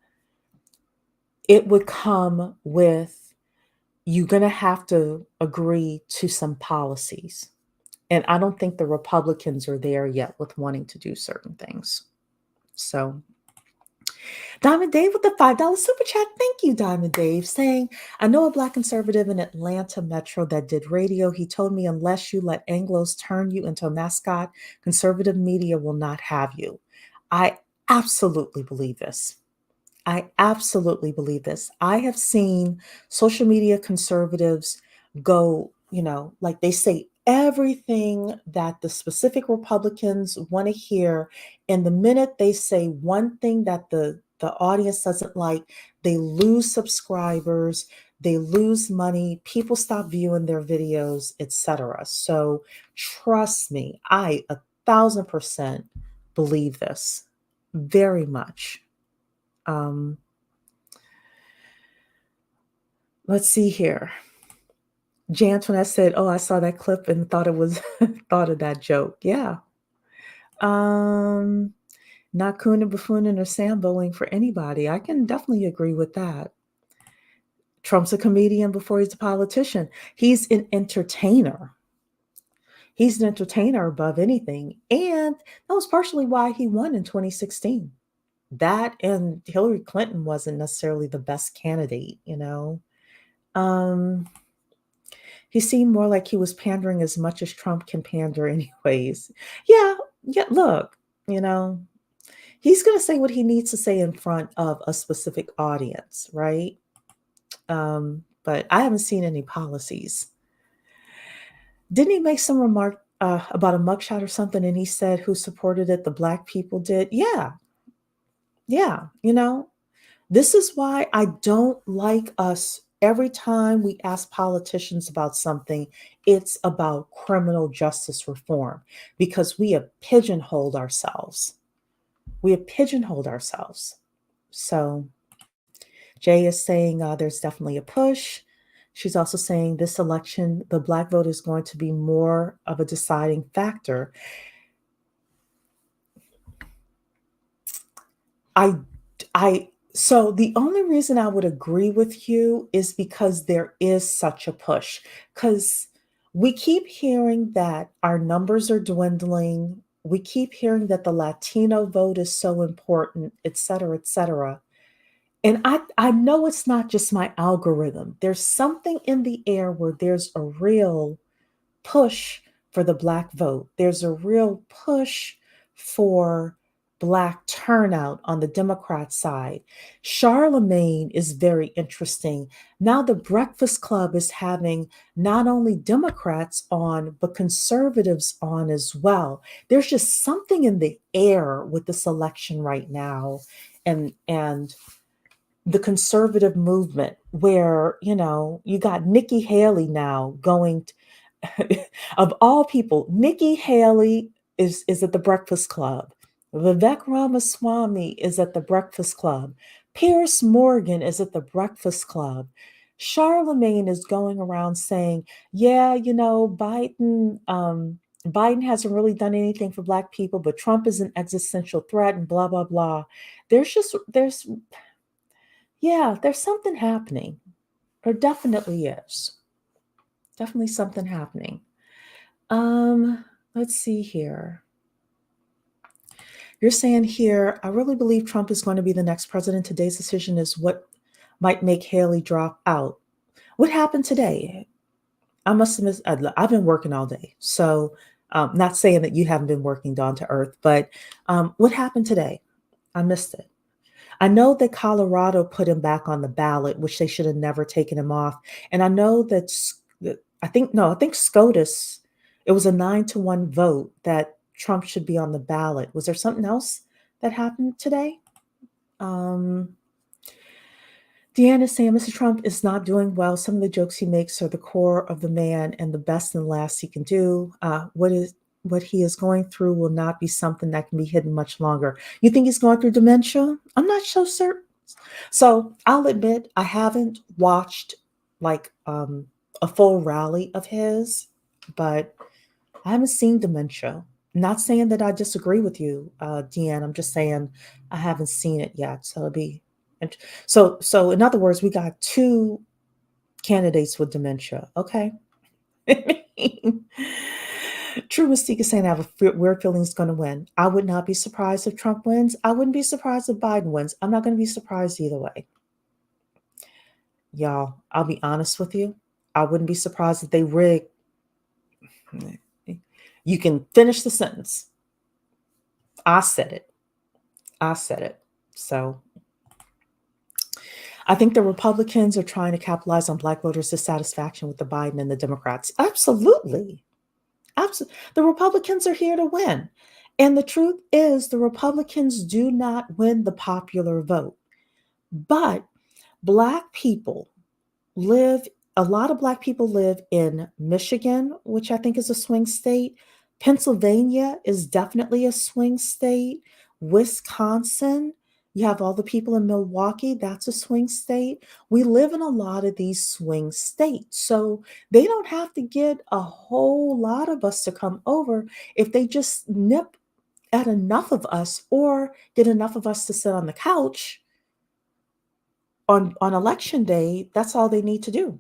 it would come with, you're going to have to agree to some policies. And I don't think the Republicans are there yet with wanting to do certain things. So Diamond Dave with the $5 super chat. Thank you, Diamond Dave, saying, I know a Black conservative in Atlanta Metro that did radio. He told me unless you let Anglos turn you into a mascot, conservative media will not have you. I absolutely believe this. I absolutely believe this. I have seen social media conservatives go, like they say everything that the specific Republicans want to hear. And the minute they say one thing that the audience doesn't like, they lose subscribers, they lose money, people stop viewing their videos, etc. So trust me, I 1,000% believe this very much. Let's see here. Jantoinette said, "Oh, I saw that clip and thought it was thought of that joke." Yeah. Not cooning, buffooning, or samboing for anybody. I can definitely agree with that. Trump's a comedian before he's a politician. He's an entertainer. He's an entertainer above anything. And that was partially why he won in 2016. That and Hillary Clinton wasn't necessarily the best candidate, He seemed more like he was pandering as much as Trump can pander anyways. Yeah, look, he's going to say what he needs to say in front of a specific audience, right? But I haven't seen any policies. Didn't he make some remark about a mugshot or something? And he said, who supported it? The Black people did. Yeah. This is why I don't like us. Every time we ask politicians about something, it's about criminal justice reform because we have pigeonholed ourselves. So Jay is saying there's definitely a push. She's also saying this election, the Black vote is going to be more of a deciding factor. So the only reason I would agree with you is because there is such a push. Because we keep hearing that our numbers are dwindling. We keep hearing that the Latino vote is so important, et cetera, et cetera. And I know it's not just my algorithm. There's something in the air where there's a real push for the Black vote. There's a real push for Black turnout on the Democrat side. Charlemagne is very interesting. Now the Breakfast Club is having not only Democrats on, but conservatives on as well. There's just something in the air with this election right now. And the conservative movement where, you got Nikki Haley now going of all people. Nikki Haley is at the Breakfast Club. Vivek Ramaswamy is at the Breakfast Club. Pierce Morgan is at the Breakfast Club. Charlemagne is going around saying, yeah, Biden hasn't really done anything for Black people, but Trump is an existential threat and blah, blah, blah. There's something happening. There definitely is. Definitely something happening. Let's see here. You're saying here, I really believe Trump is going to be the next president. Today's decision is what might make Haley drop out. What happened today? I must have missed. I've been working all day, so Not saying that you haven't been working down to earth, but what happened today? I missed it. I know that Colorado put him back on the ballot, which they should have never taken him off. And I know that I think SCOTUS, it was a 9-1 vote that Trump should be on the ballot. Was there something else that happened today? Um, Deanna is saying Mr. Trump is not doing well. Some of the jokes he makes are the core of the man and the best and last he can do. What he is going through will not be something that can be hidden much longer. You think he's going through dementia? I'm not so certain. So I'll admit I haven't watched like a full rally of his, but I haven't seen dementia. Not saying that I disagree with you, Deanne. I'm just saying I haven't seen it yet. So it'll be so in other words, we got two candidates with dementia. Okay. True Mystique is saying I have a weird feeling he's going to win. I would not be surprised if Trump wins. I wouldn't be surprised if Biden wins. I'm not going to be surprised either way. Y'all, I'll be honest with you. I wouldn't be surprised if they rig. You can finish the sentence. I said it. I said it. So I think the Republicans are trying to capitalize on Black voters' dissatisfaction with the Biden and the Democrats. Absolutely. Absolutely. The Republicans are here to win. And the truth is, the Republicans do not win the popular vote. But Black people a lot of Black people live in Michigan, which I think is a swing state. Pennsylvania is definitely a swing state. Wisconsin, you have all the people in Milwaukee, that's a swing state. We live in a lot of these swing states. So they don't have to get a whole lot of us to come over if they just nip at enough of us or get enough of us to sit on the couch on election day. That's all they need to do.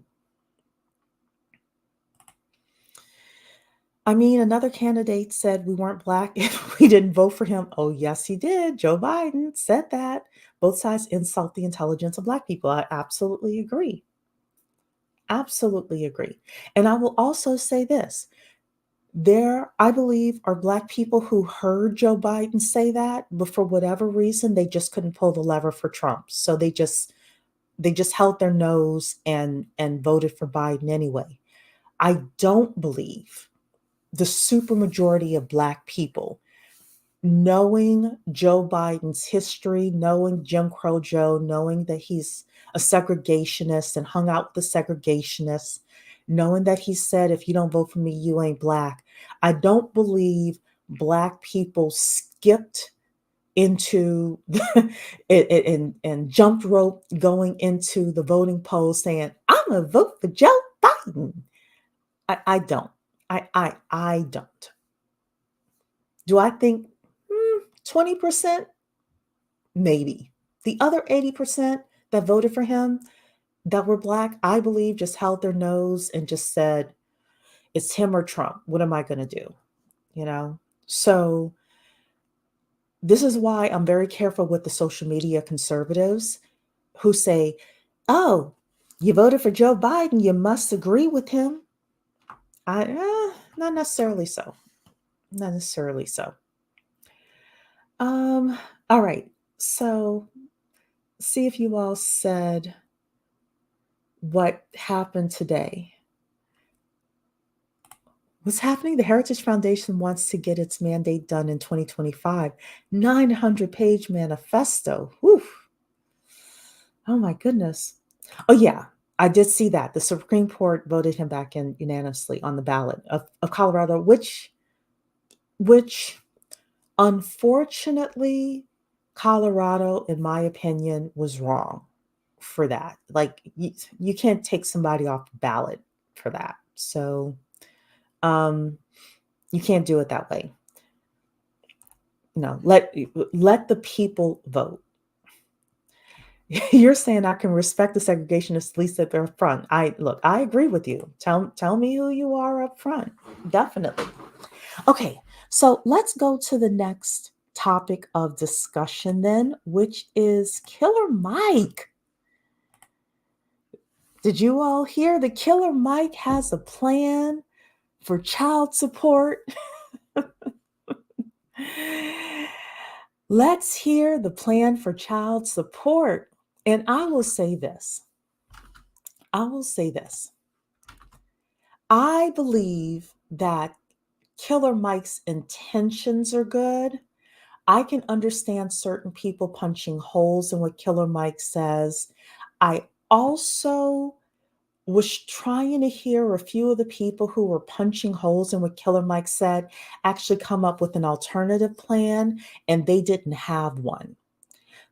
I mean, another candidate said we weren't Black if we didn't vote for him. Oh, yes, he did. Joe Biden said that. Both sides insult the intelligence of Black people. I absolutely agree. Absolutely agree. And I will also say this. There, I believe, are Black people who heard Joe Biden say that, but for whatever reason, they just couldn't pull the lever for Trump. So they just held their nose and voted for Biden anyway. I don't believe the supermajority of Black people, knowing Joe Biden's history, knowing Jim Crow Joe, knowing that he's a segregationist and hung out with the segregationists, knowing that he said, if you don't vote for me, you ain't Black. I don't believe Black people skipped into and jumped rope going into the voting polls saying, I'm going to vote for Joe Biden. I don't. I don't. Do I think 20%? Maybe. The other 80% that voted for him that were Black, I believe, just held their nose and just said, it's him or Trump. What am I going to do? You know? So this is why I'm very careful with the social media conservatives who say, oh, you voted for Joe Biden, you must agree with him. Not necessarily so. Not necessarily so. All right. So see if you all said what happened today. What's happening? The Heritage Foundation wants to get its mandate done in 2025. 900-page manifesto. Whew. Oh my goodness. Oh yeah, I did see that. The Supreme Court voted him back in unanimously on the ballot of Colorado, which unfortunately, Colorado, in my opinion, was wrong for that. Like you can't take somebody off the ballot for that. So you can't do it that way. No, let the people vote. You're saying I can respect the segregationists at least at their front. I agree with you. Tell me who you are up front. Definitely. Okay, so let's go to the next topic of discussion then, which is Killer Mike. Did you all hear the Killer Mike has a plan for child support? Let's hear the plan for child support. And I will say this. I believe that Killer Mike's intentions are good. I can understand certain people punching holes in what Killer Mike says. I also was trying to hear a few of the people who were punching holes in what Killer Mike said actually come up with an alternative plan, and they didn't have one.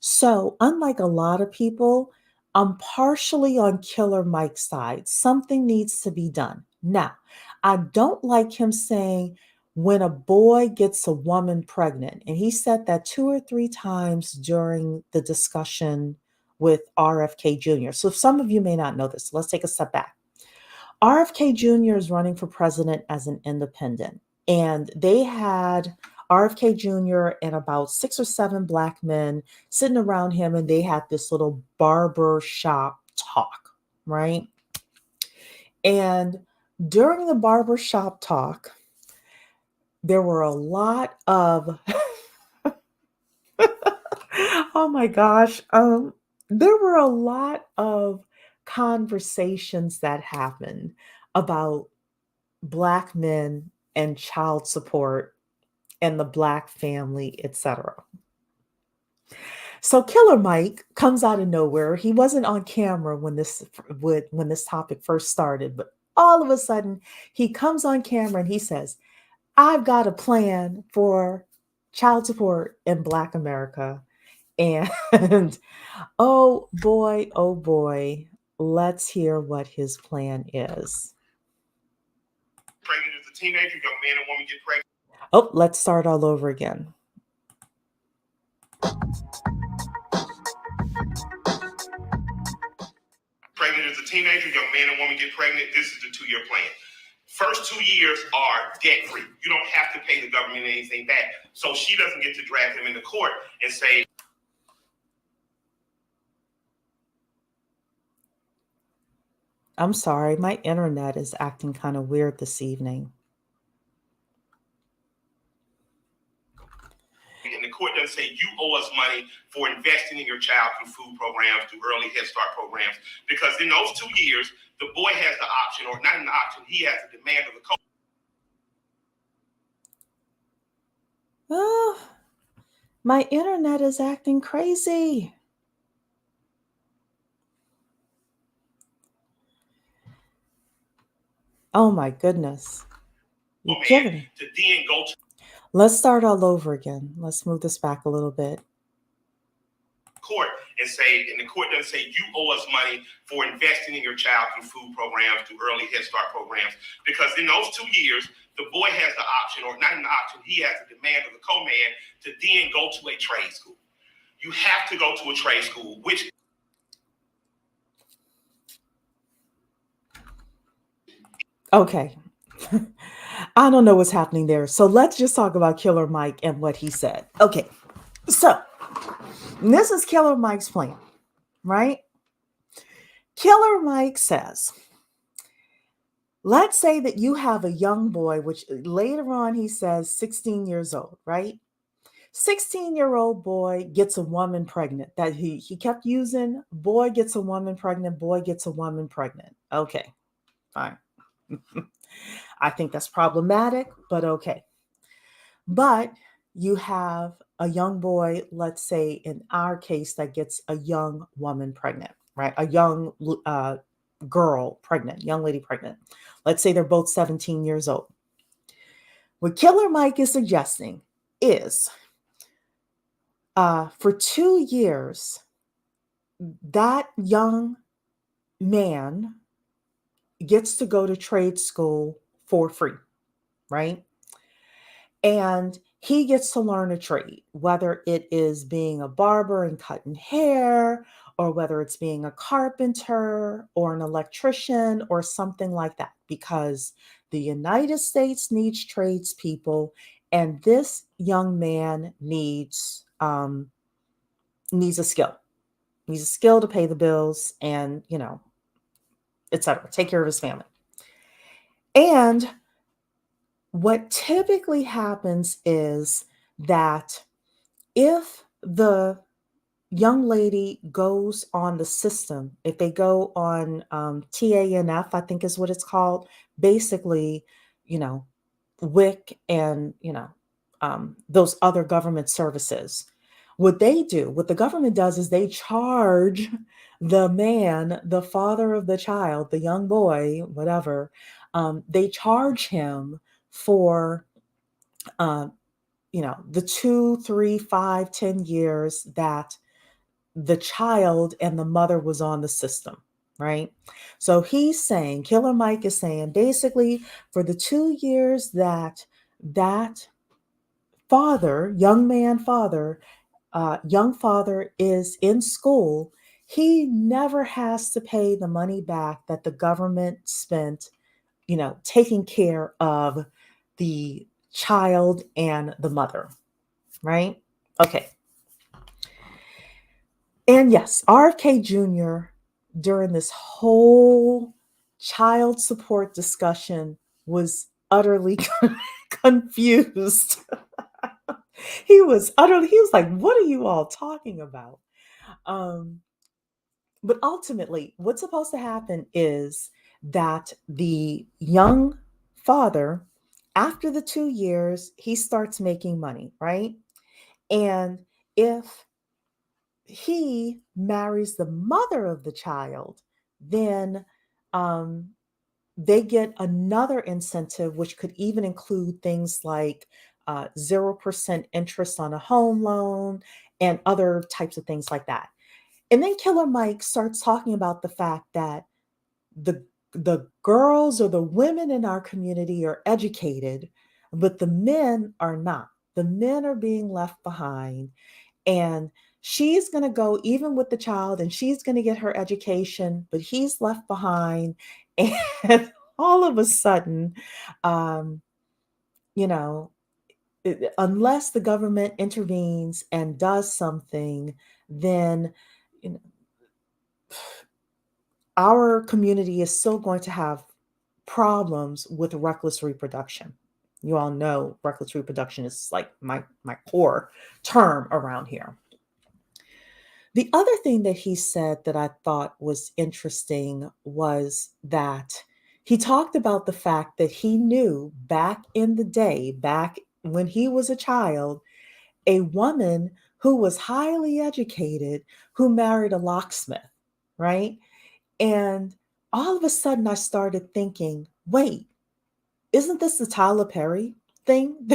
So, unlike a lot of people, I'm partially on Killer Mike's side. Something needs to be done. Now, I don't like him saying when a boy gets a woman pregnant, and he said that 2 or 3 times during the discussion with RFK Jr. So, some of you may not know this. Let's take a step back. RFK Jr. is running for president as an independent, and they had RFK Jr. and about 6 or 7 Black men sitting around him, and they had this little barber shop talk, right? And during the barber shop talk, there were a lot of, oh my gosh, there were a lot of conversations that happened about Black men and child support and the Black family, etc. So Killer Mike comes out of nowhere. He wasn't on camera when this topic first started, but all of a sudden he comes on camera and he says, "I've got a plan for child support in Black America." And oh boy, let's hear what his plan is. Pregnant as a teenager, young man and woman get pregnant. Oh, let's start all over again. Pregnant as a teenager, young man and woman get pregnant. This is the 2-year plan. First 2 years are debt free. You don't have to pay the government anything back. So she doesn't get to drag him into court and say, I'm sorry, my internet is acting kind of weird this evening. and the court doesn't say you owe us money for investing in your child through food programs, through early Head Start programs, because in those 2 years, the boy has the option, or not an option, he has the demand of the co. Oh, my internet is acting crazy. Oh my goodness. You're kidding me. To then go to Let's start all over again. Let's move this back a little bit. court and say, and the court doesn't say you owe us money for investing in your child through food programs, through early Head Start programs, because in those 2 years, the boy has the option, or not an option, he has the demand of the co-man to then go to a trade school. You have to go to a trade school, which Okay. I don't know what's happening there. So let's just talk about Killer Mike and what he said. Okay. So this is Killer Mike's plan, right? Killer Mike says, let's say that you have a young boy, which later on he says 16 years old, right? 16-year-old boy gets a woman pregnant. That he kept using, boy gets a woman pregnant, boy gets a woman pregnant. Okay, fine. I think that's problematic, but okay. But you have a young boy, let's say in our case, that gets a young woman pregnant, right? A young girl pregnant, young lady pregnant. Let's say they're both 17 years old. What Killer Mike is suggesting is for 2 years, that young man gets to go to trade school for free, right? And he gets to learn a trade, whether it is being a barber and cutting hair, or whether it's being a carpenter or an electrician or something like that, because the United States needs tradespeople, and this young man needs a skill. Needs a skill to pay the bills and, etc. Take care of his family. And what typically happens is that if the young lady goes on the system, if they go on TANF, I think is what it's called, basically, you know, WIC and, those other government services. What they do, what the government does is they charge the man, the father of the child, the young boy, whatever, they charge him for, uh, the 2, 3, 5, 10 years that the child and the mother was on the system, right? So he's saying, Killer Mike is saying, basically, for the 2 years that father, young man father, young father is in school, he never has to pay the money back that the government spent, taking care of the child and the mother, right? Okay. And yes, RFK Jr., during this whole child support discussion, was utterly confused. He was like, what are you all talking about? Um, but ultimately, what's supposed to happen is that the young father, after the 2 years, he starts making money, right? And if he marries the mother of the child, then um, they get another incentive, which could even include things like 0% interest on a home loan and other types of things like that. And then Killer Mike starts talking about the fact that the the girls or the women in our community are educated, but the men are not. The men are being left behind, and she's going to go even with the child and she's going to get her education, but he's left behind. And all of a sudden, um, you know, unless the government intervenes and does something, then you know, our community is still going to have problems with reckless reproduction. You all know reckless reproduction is like my core term around here. The other thing that he said that I thought was interesting was that he talked about the fact that he knew back in the day, back when he was a child, a woman who was highly educated who married a locksmith, right? And all of a sudden I started thinking, wait, isn't this the Tyler Perry thing?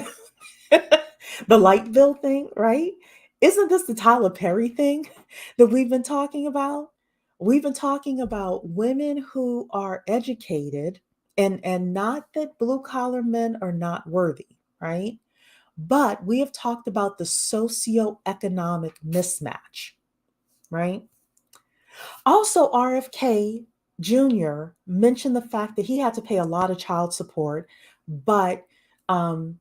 The light bill thing, right? Isn't this the Tyler Perry thing that we've been talking about? We've been talking about women who are educated, and not that blue collar men are not worthy, right? But we have talked about the socioeconomic mismatch, right? Also, RFK Jr. mentioned the fact that he had to pay a lot of child support, but um,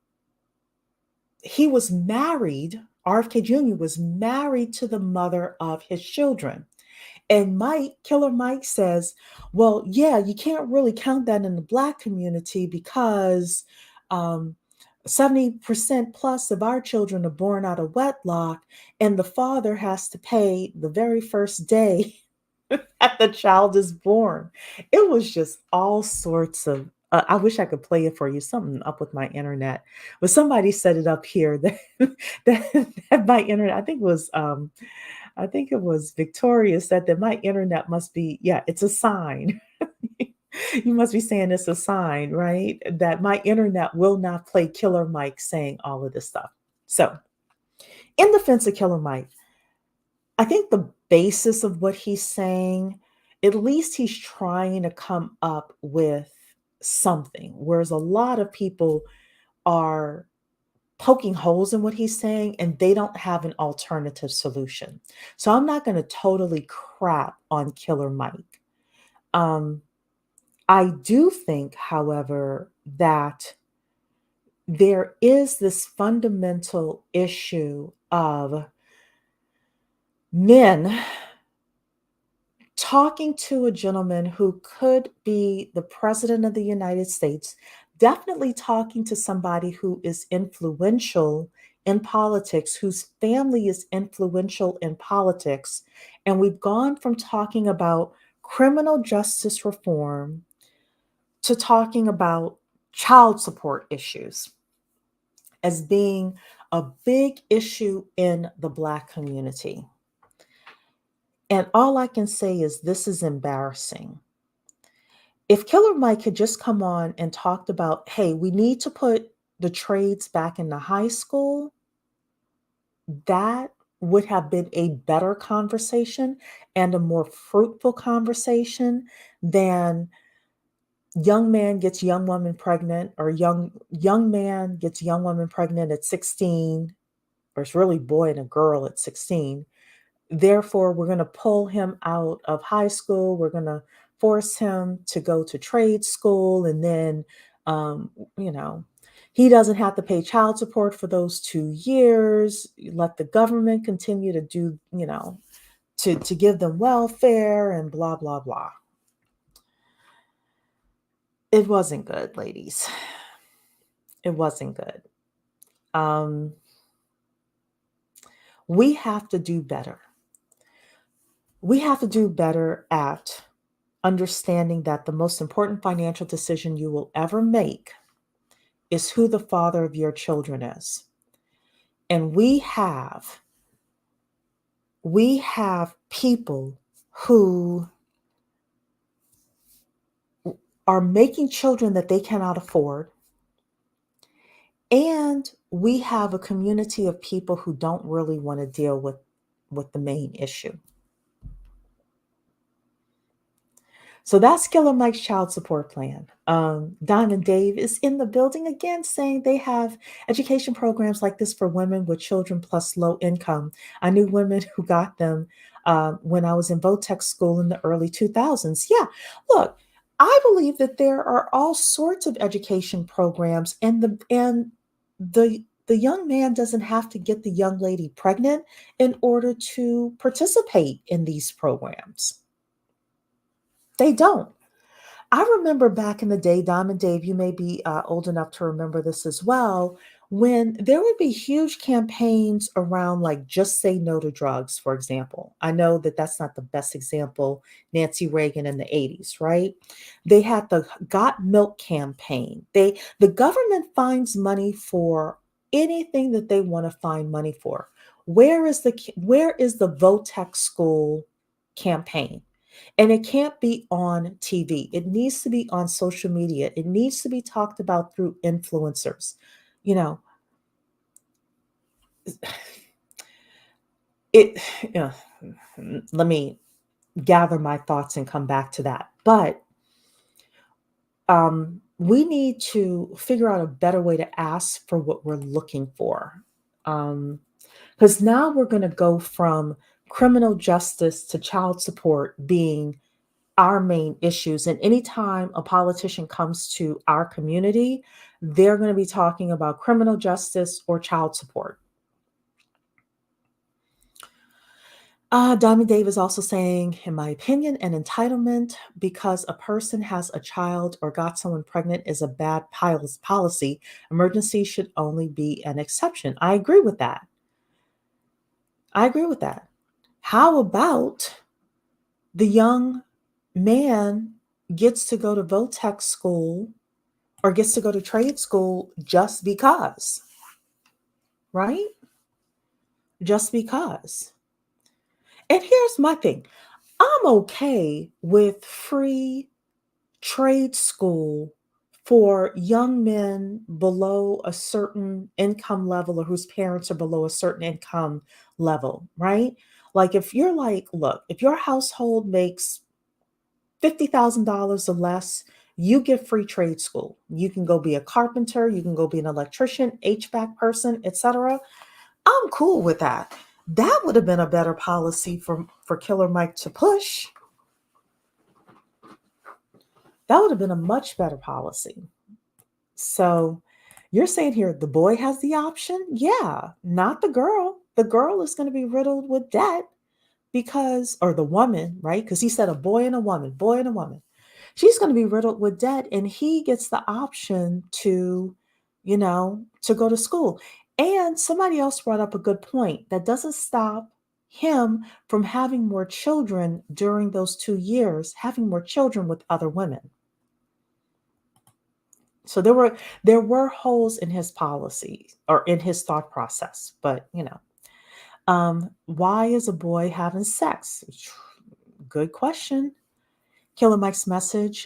he was married, RFK Jr. was married to the mother of his children. And Killer Mike says, well, yeah, you can't really count that in the Black community because um, 70% plus of our children are born out of wedlock, and the father has to pay the very first day that the child is born. It was just all sorts of. I wish I could play it for you. Something up with my internet, but somebody set it up here that that my internet. I think it was Victoria said that my internet must be. Yeah, it's a sign. You must be saying it's a sign, right? That my internet will not play Killer Mike saying all of this stuff. So, in defense of Killer Mike, I think the basis of what he's saying, at least he's trying to come up with something, whereas a lot of people are poking holes in what he's saying and they don't have an alternative solution. So I'm not going to totally crap on Killer Mike. I do think, however, that there is this fundamental issue of men talking to a gentleman who could be the president of the United States, definitely talking to somebody who is influential in politics, whose family is influential in politics. And we've gone from talking about criminal justice reform to talking about child support issues as being a big issue in the Black community. And all I can say is this is embarrassing. If Killer Mike had just come on and talked about, hey, we need to put the trades back in the high school, that would have been a better conversation and a more fruitful conversation than young man gets young woman pregnant, or young man gets young woman pregnant at 16, or it's really boy and a girl at 16. Therefore, we're going to pull him out of high school. We're going to force him to go to trade school. And then, um, you know, he doesn't have to pay child support for those 2 years. Let the government continue to do, to give them welfare and blah, blah, blah. It wasn't good, ladies. It wasn't good. We have to do better. We have to do better at understanding that the most important financial decision you will ever make is who the father of your children is. And we have people who are making children that they cannot afford. And we have a community of people who don't really want to deal with the main issue. So that's Killer Mike's child support plan. Diamond Dave is in the building again, saying they have education programs like this for women with children plus low income. I knew women who got them when I was in Votech school in the early 2000s. Yeah, look, I believe that there are all sorts of education programs, and the young man doesn't have to get the young lady pregnant in order to participate in these programs. They don't. I remember back in the day, Diamond Dave, you may be old enough to remember this as well, when there would be huge campaigns around, like, just say no to drugs, for example. I know that that's not the best example, Nancy Reagan in the 80s, right? They had the Got Milk campaign. The government finds money for anything that they want to find money for. Where is the Votech school campaign? And it can't be on TV. It needs to be on social media. It needs to be talked about through influencers. You know, it, let me gather my thoughts and come back to that. But we need to figure out a better way to ask for what we're looking for. Because now we're going to go from criminal justice to child support being our main issues. And anytime a politician comes to our community, they're going to be talking about criminal justice or child support. Diamond Dave is also saying, in my opinion, an entitlement because a person has a child or got someone pregnant is a bad policy. Emergency should only be an exception. I agree with that. How about the young man gets to go to Votech school or gets to go to trade school just because, right? Just because. And here's my thing. I'm okay with free trade school for young men below a certain income level or whose parents are below a certain income level, right? Like, if you're like, look, if your household makes $50,000 or less, you get free trade school. You can go be a carpenter, you can go be an electrician, HVAC person, etc. I'm cool with that. That would have been a better policy for Killer Mike to push. That would have been a much better policy. So you're saying here the boy has the option? Yeah, not the girl. The girl is going to be riddled with debt because, or the woman, right? Because he said a boy and a woman, boy and a woman. she's going to be riddled with debt, and he gets the option to, to go to school. And somebody else brought up a good point. That doesn't stop him from having more children during those 2 years, having more children with other women. So there were holes in his policy or in his thought process, but why is a boy having sex? Good question. Killer Mike's message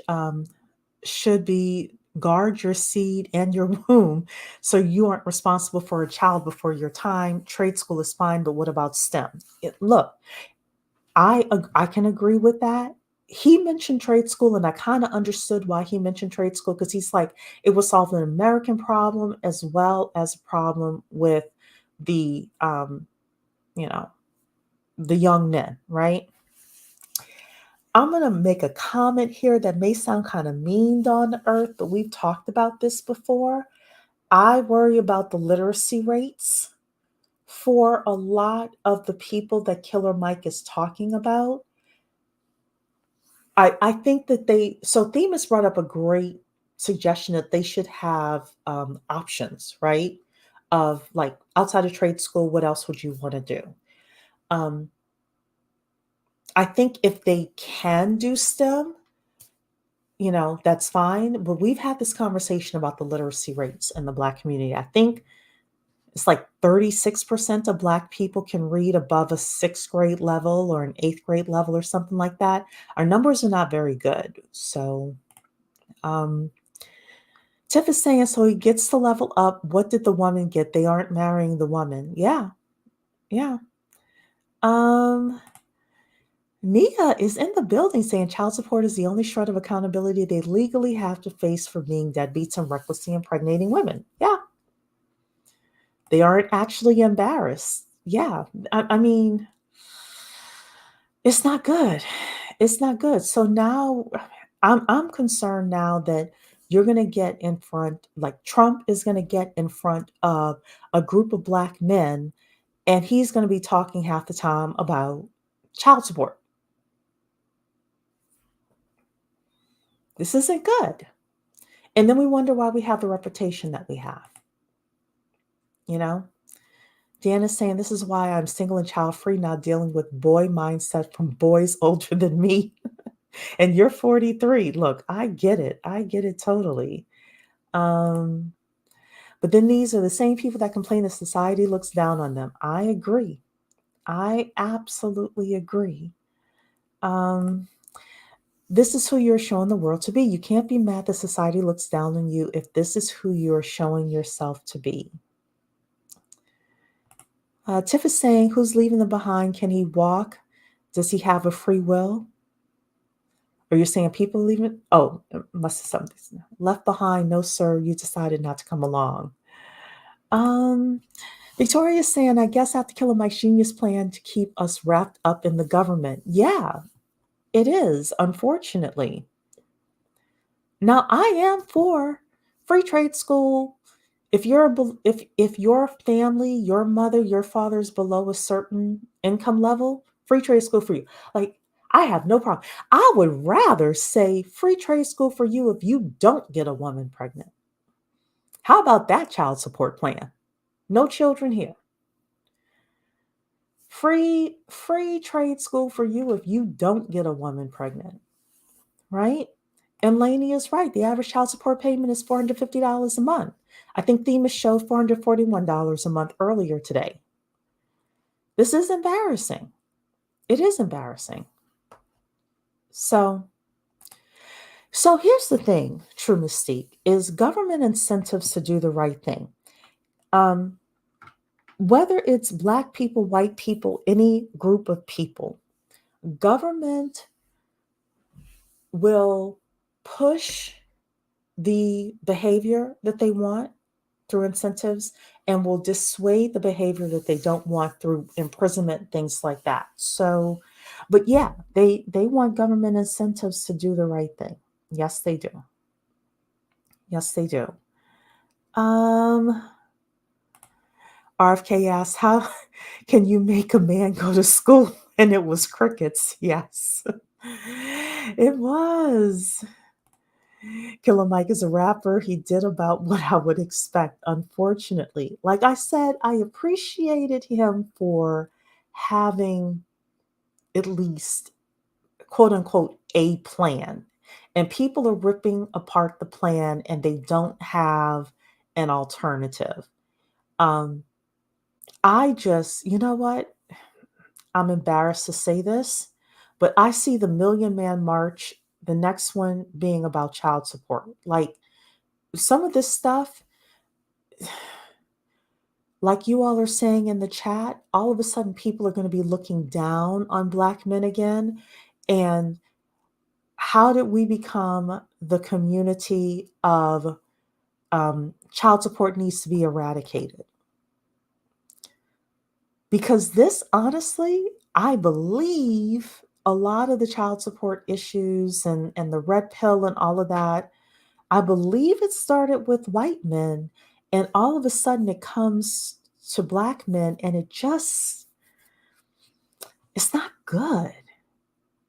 should be guard your seed and your womb so you aren't responsible for a child before your time. Trade school is fine, but what about STEM? Look, I can agree with that. He mentioned trade school, and I kind of understood why he mentioned trade school, because he's like, it will solve an American problem as well as a problem with the you know the young men, right? I'm going to make a comment here that may sound kind of mean on the earth, but we've talked about this before. I worry about the literacy rates for a lot of the people that Killer Mike is talking about. I think that Themis brought up a great suggestion that they should have options, right? Of like, outside of trade school, what else would you want to do? Um, I think if they can do STEM, that's fine. But we've had this conversation about the literacy rates in the Black community. I think it's like 36% of Black people can read above a sixth grade level or an eighth grade level or something like that. Our numbers are not very good. So, Tiff is saying, so he gets to level up. What did the woman get? They aren't marrying the woman. Yeah. Yeah. Nia is in the building saying child support is the only shred of accountability they legally have to face for being deadbeats and recklessly impregnating women. Yeah. They aren't actually embarrassed. Yeah. I mean, it's not good. It's not good. So now I'm concerned now that you're going to get in front, like Trump is going to get in front of a group of Black men, and he's going to be talking half the time about child support. This isn't good. And then we wonder why we have the reputation that we have. Dan is saying, this is why I'm single and child free, not dealing with boy mindset from boys older than me. And you're 43. Look, I get it. I get it totally. But then these are the same people that complain that society looks down on them. I agree. I absolutely agree. This is who you're showing the world to be. You can't be mad that society looks down on you if this is who you're showing yourself to be. Tiff is saying, who's leaving them behind? Can he walk? Does he have a free will? Or you're saying people leaving? Oh, it must have something. Left behind? No, sir. You decided not to come along. Victoria is saying, I guess after Killer Mike's genius plan to keep us wrapped up in the government. Yeah, it is, unfortunately. Now, I am for free trade school. If your family, your mother, your father is below a certain income level, free trade school for you. Like, I have no problem. I would rather say free trade school for you if you don't get a woman pregnant. How about that child support plan? No children here. Free trade school for you if you don't get a woman pregnant, right? And Lainey is right. The average child support payment is $450 a month. I think Themis showed $441 a month earlier today. This is embarrassing. It is embarrassing. So here's the thing, True Mystique, is government incentives to do the right thing. Whether it's Black people, white people, any group of people, government will push the behavior that they want through incentives and will dissuade the behavior that they don't want through imprisonment, things like that. So, but yeah, they want government incentives to do the right thing. Yes, they do. Yes, they do. RFK asks, how can you make a man go to school? And it was crickets. Yes. It was. Killer Mike is a rapper. He did about what I would expect, unfortunately. Like I said, I appreciated him for having at least, quote unquote, a plan. And people are ripping apart the plan and they don't have an alternative. Um, I just, you know what? I'm embarrassed to say this, but I see the Million Man March, the next one being about child support. Like some of this stuff, like you all are saying in the chat, all of a sudden people are going to be looking down on Black men again. And how did we become the community of child support needs to be eradicated? Because this, honestly, I believe a lot of the child support issues and the red pill and all of that, I believe it started with white men. And all of a sudden it comes to Black men and it's not good.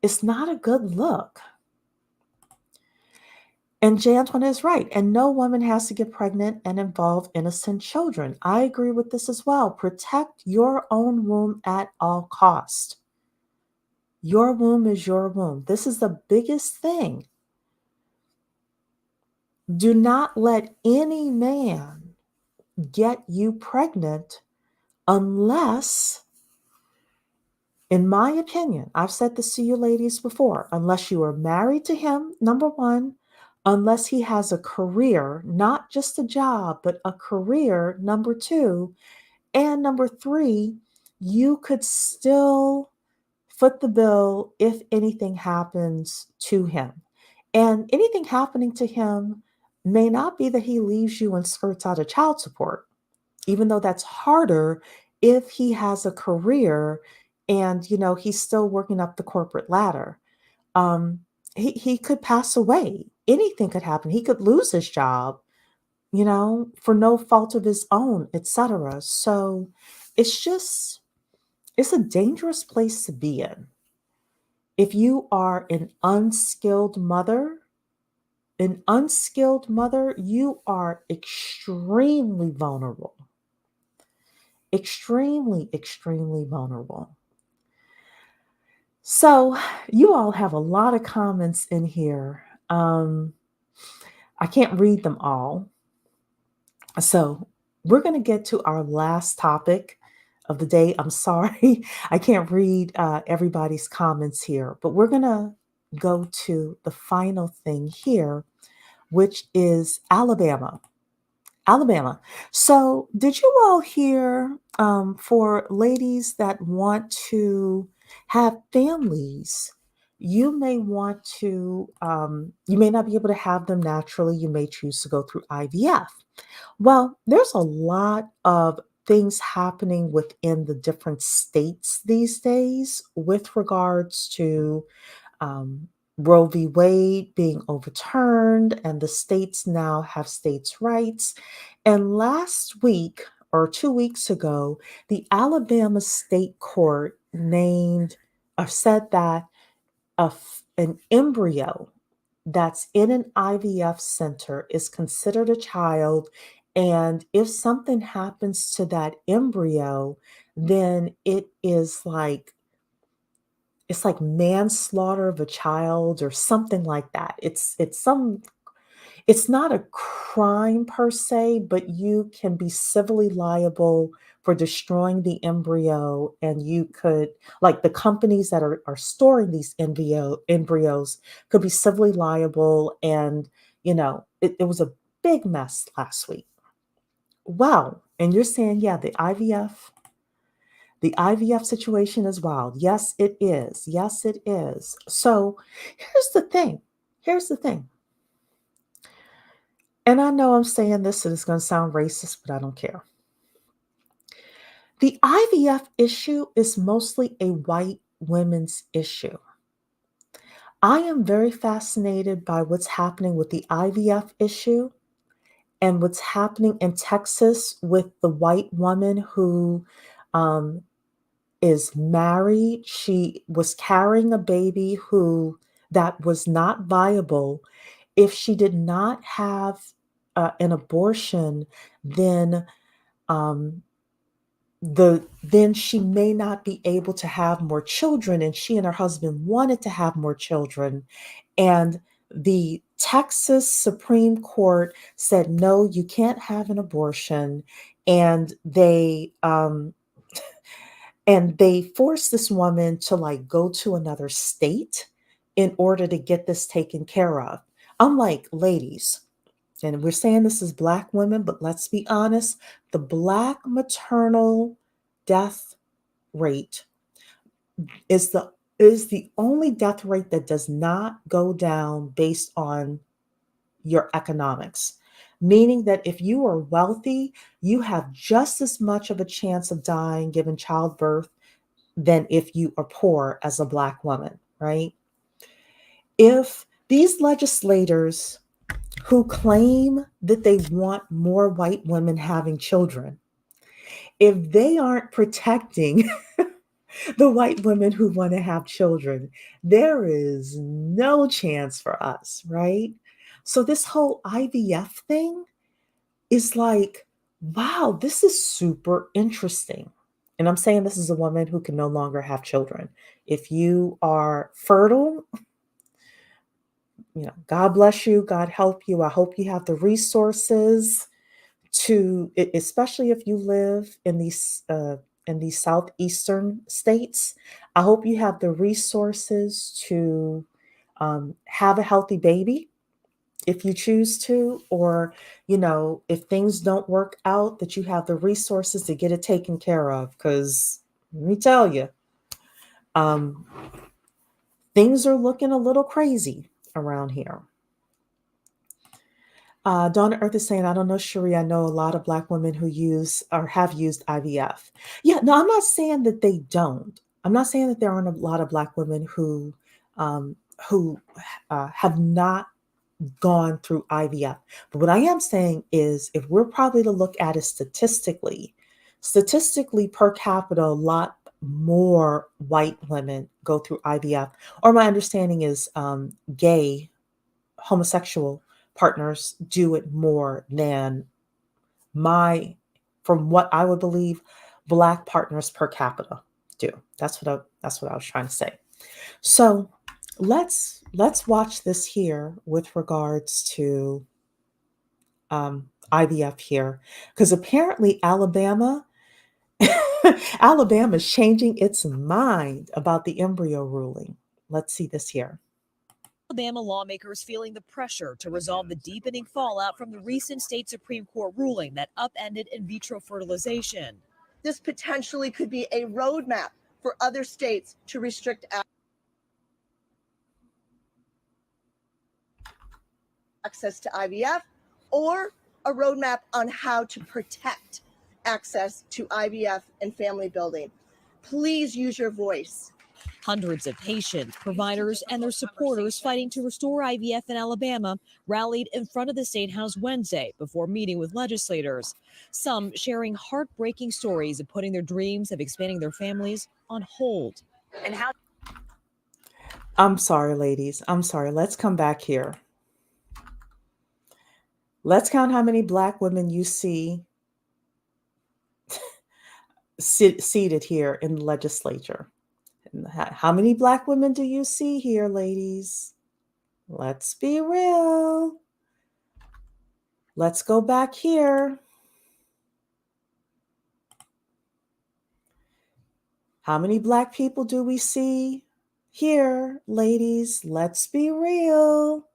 It's not a good look. And J. Antoinette is right. And no woman has to get pregnant and involve innocent children. I agree with this as well. Protect your own womb at all cost. Your womb is your womb. This is the biggest thing. Do not let any man get you pregnant unless, in my opinion, I've said this to you ladies before, unless you are married to him, number one, unless he has a career, not just a job, but a career, number two, and number three, you could still foot the bill if anything happens to him. And anything happening to him may not be that he leaves you and skirts out of child support, even though that's harder if he has a career and he's still working up the corporate ladder. Um, he could pass away. Anything could happen. He could lose his job, for no fault of his own, etc. So it's a dangerous place to be in. If you are an unskilled mother, you are extremely vulnerable. Extremely, extremely vulnerable. So, you all have a lot of comments in here. I can't read them all. So, we're going to get to our last topic of the day. I'm sorry, I can't read everybody's comments here, but we're going to go to the final thing here, which is Alabama. Alabama. So, did you all hear for ladies that want to have families? You may want to, you may not be able to have them naturally. You may choose to go through IVF. Well, there's a lot of things happening within the different states these days with regards to um, Roe v. Wade being overturned, and the states now have states' rights. And last week or 2 weeks ago, the Alabama State Court said that an embryo that's in an IVF center is considered a child. And if something happens to that embryo, then it's like manslaughter of a child or something like that. It's not a crime per se, but you can be civilly liable for destroying the embryo. And you could, like the companies that are storing these embryos could be civilly liable. And, it was a big mess last week. Wow. And you're saying, yeah, the IVF situation is wild. Yes, it is. Yes, it is. So here's the thing. Here's the thing. And I know I'm saying this and it's going to sound racist, but I don't care. The IVF issue is mostly a white women's issue. I am very fascinated by what's happening with the IVF issue and what's happening in Texas with the white woman who um, is married. She was carrying a baby that was not viable. If she did not have an abortion, then um, then she may not be able to have more children. And she and her husband wanted to have more children. And the Texas Supreme Court said, no, you can't have an abortion. And they forced this woman to like go to another state in order to get this taken care of. I'm like, ladies, and we're saying this is Black women, but let's be honest, the Black maternal death rate is the only death rate that does not go down based on your economics. Meaning that if you are wealthy, you have just as much of a chance of dying given childbirth than if you are poor as a Black woman, right? If these legislators who claim that they want more white women having children, if they aren't protecting the white women who want to have children, there is no chance for us, right? So this whole IVF thing is like, wow, this is super interesting. And I'm saying this is a woman who can no longer have children. If you are fertile, God bless you, God help you. I hope you have the resources especially if you live in these southeastern states. I hope you have the resources to have a healthy baby if you choose to, or if things don't work out, that you have the resources to get it taken care of. Because let me tell you, um, things are looking a little crazy around here. Donna Earth is saying, I don't know, Cherie. I know a lot of Black women who use or have used IVF. Yeah, no, I'm not saying that they don't. I'm not saying that there aren't a lot of Black women who have not gone through IVF. But what I am saying is, if we're probably to look at it statistically per capita, a lot more white women go through IVF. Or my understanding is gay, homosexual partners do it more than from what I would believe, Black partners per capita do. That's what I was trying to say. So let's watch this here with regards to IVF here, because apparently Alabama is changing its mind about the embryo ruling. Let's see this here. Alabama lawmakers feeling the pressure to resolve the deepening fallout from the recent state Supreme Court ruling that upended in vitro fertilization. This potentially could be a roadmap for other states to restrict access to IVF, or a roadmap on how to protect access to IVF and family building. Please use your voice. Hundreds of patients, providers, and their supporters fighting to restore IVF in Alabama rallied in front of the State House Wednesday before meeting with legislators. Some sharing heartbreaking stories of putting their dreams of expanding their families on hold. And how? I'm sorry, ladies. I'm sorry. Let's come back here. Let's count how many Black women you see seated here in the legislature. How many Black women do you see here, ladies? Let's be real. Let's go back here. How many Black people do we see here, ladies? Let's be real.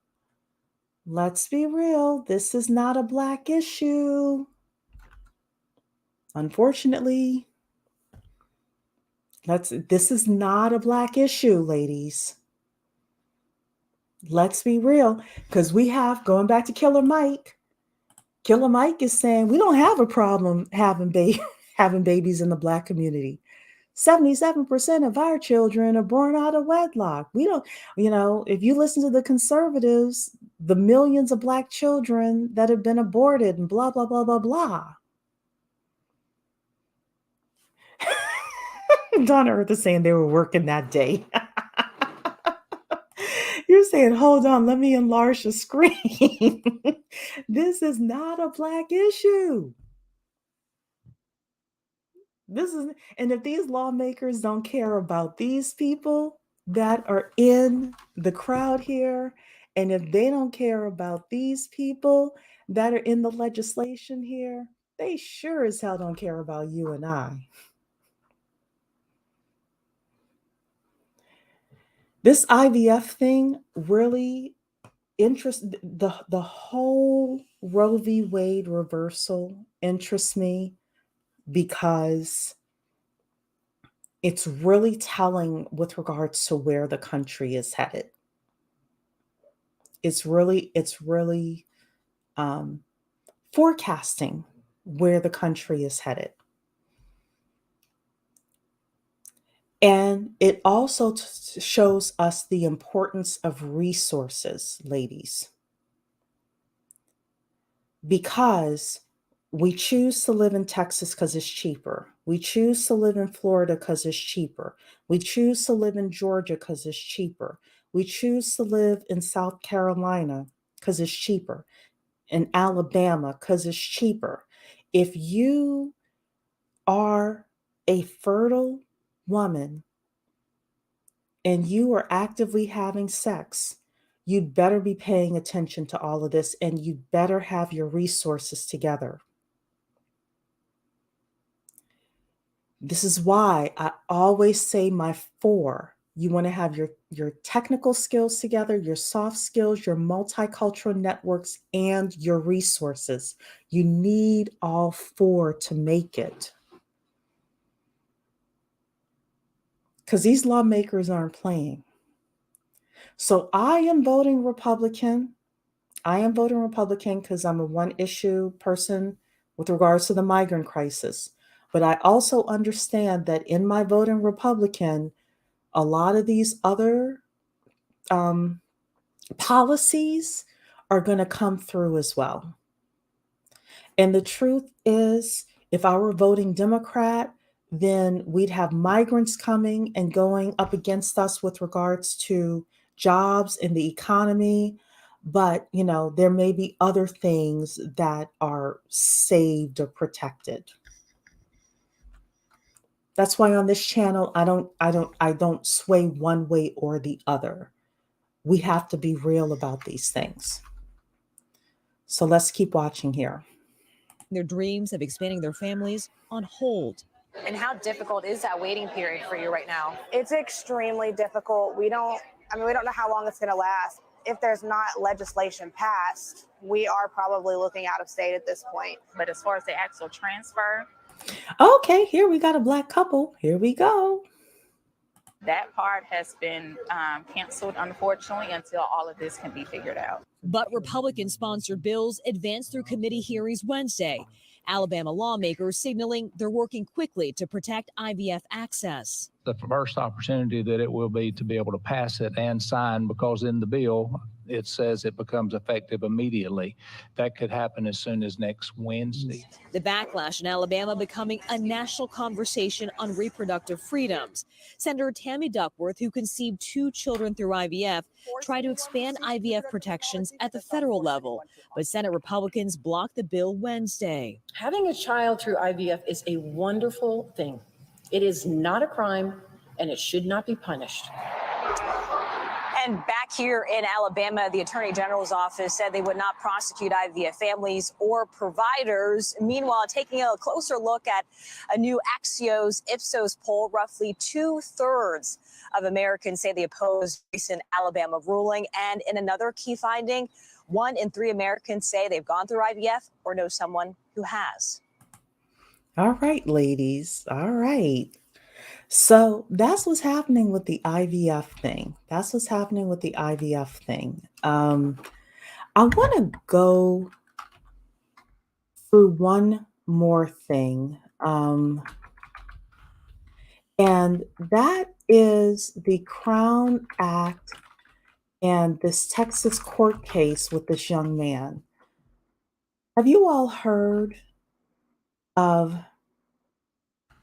Let's be real. This is not a Black issue. Unfortunately, this is not a Black issue, ladies. Let's be real, because we have, going back to Killer Mike. Killer Mike is saying we don't have a problem having babies in the Black community. 77% of our children are born out of wedlock. We don't, if you listen to the conservatives, the millions of Black children that have been aborted and blah, blah, blah, blah, blah. Donna Earth is saying they were working that day. You're saying, hold on, let me enlarge the screen. This is not a Black issue. And if these lawmakers don't care about these people that are in the crowd here, and if they don't care about these people that are in the legislation here, they sure as hell don't care about you and I. This IVF thing really the whole Roe v. Wade reversal interests me because it's really telling with regards to where the country is headed. It's really forecasting where the country is headed. And it also shows us the importance of resources, ladies, because we choose to live in Texas because it's cheaper. We choose to live in Florida because it's cheaper. We choose to live in Georgia because it's cheaper. We choose to live in South Carolina because it's cheaper. In Alabama because it's cheaper. If you are a fertile woman and you are actively having sex, you'd better be paying attention to all of this, and you better have your resources together. This is why I always say my 4. You want to have your technical skills together, your soft skills, your multicultural networks, and your resources. You need all 4 to make it. Because these lawmakers aren't playing. So I am voting Republican. I am voting Republican because I'm a one-issue person with regards to the migrant crisis. But I also understand that in my voting Republican, a lot of these other policies are going to come through as well. And the truth is, if I were voting Democrat, then we'd have migrants coming and going up against us with regards to jobs and the economy. But, there may be other things that are saved or protected. That's why on this channel, I don't sway one way or the other. We have to be real about these things. So let's keep watching here. Their dreams of expanding their families on hold. And how difficult is that waiting period for you right now? It's extremely difficult. We don't know how long it's going to last. If there's not legislation passed, we are probably looking out of state at this point. But as far as the actual transfer, okay, here we got a Black couple. Here we go. That part has been canceled, unfortunately, until all of this can be figured out. But Republican-sponsored bills advanced through committee hearings Wednesday. Alabama lawmakers signaling they're working quickly to protect IVF access. The first opportunity that it will be to be able to pass it and sign, because in the bill, it says it becomes effective immediately. That could happen as soon as next Wednesday. The backlash in Alabama becoming a national conversation on reproductive freedoms. Senator Tammy Duckworth, who conceived 2 children through IVF, tried to expand IVF protections at the federal level, but Senate Republicans blocked the bill Wednesday. Having a child through IVF is a wonderful thing. It is not a crime, and it should not be punished. And back here in Alabama, the Attorney General's office said they would not prosecute IVF families or providers. Meanwhile, taking a closer look at a new Axios Ipsos poll, roughly 2/3 of Americans say they oppose recent Alabama ruling. And in another key finding, 1 in 3 Americans say they've gone through IVF or know someone who has. All right, ladies. All right. So that's what's happening with the IVF thing. I want to go through one more thing. And that is the Crown Act and this Texas court case with this young man. Have you all heard of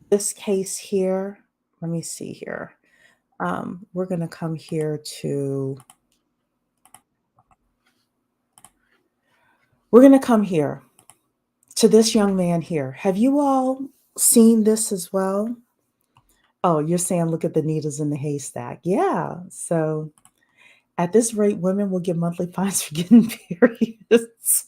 this case here? let me see here. We're going to come here to, we're going to come here to this young man here. Have you all seen this as well? Oh, you're saying look at the needles in the haystack. Yeah. So at this rate, women will get monthly fines for getting periods.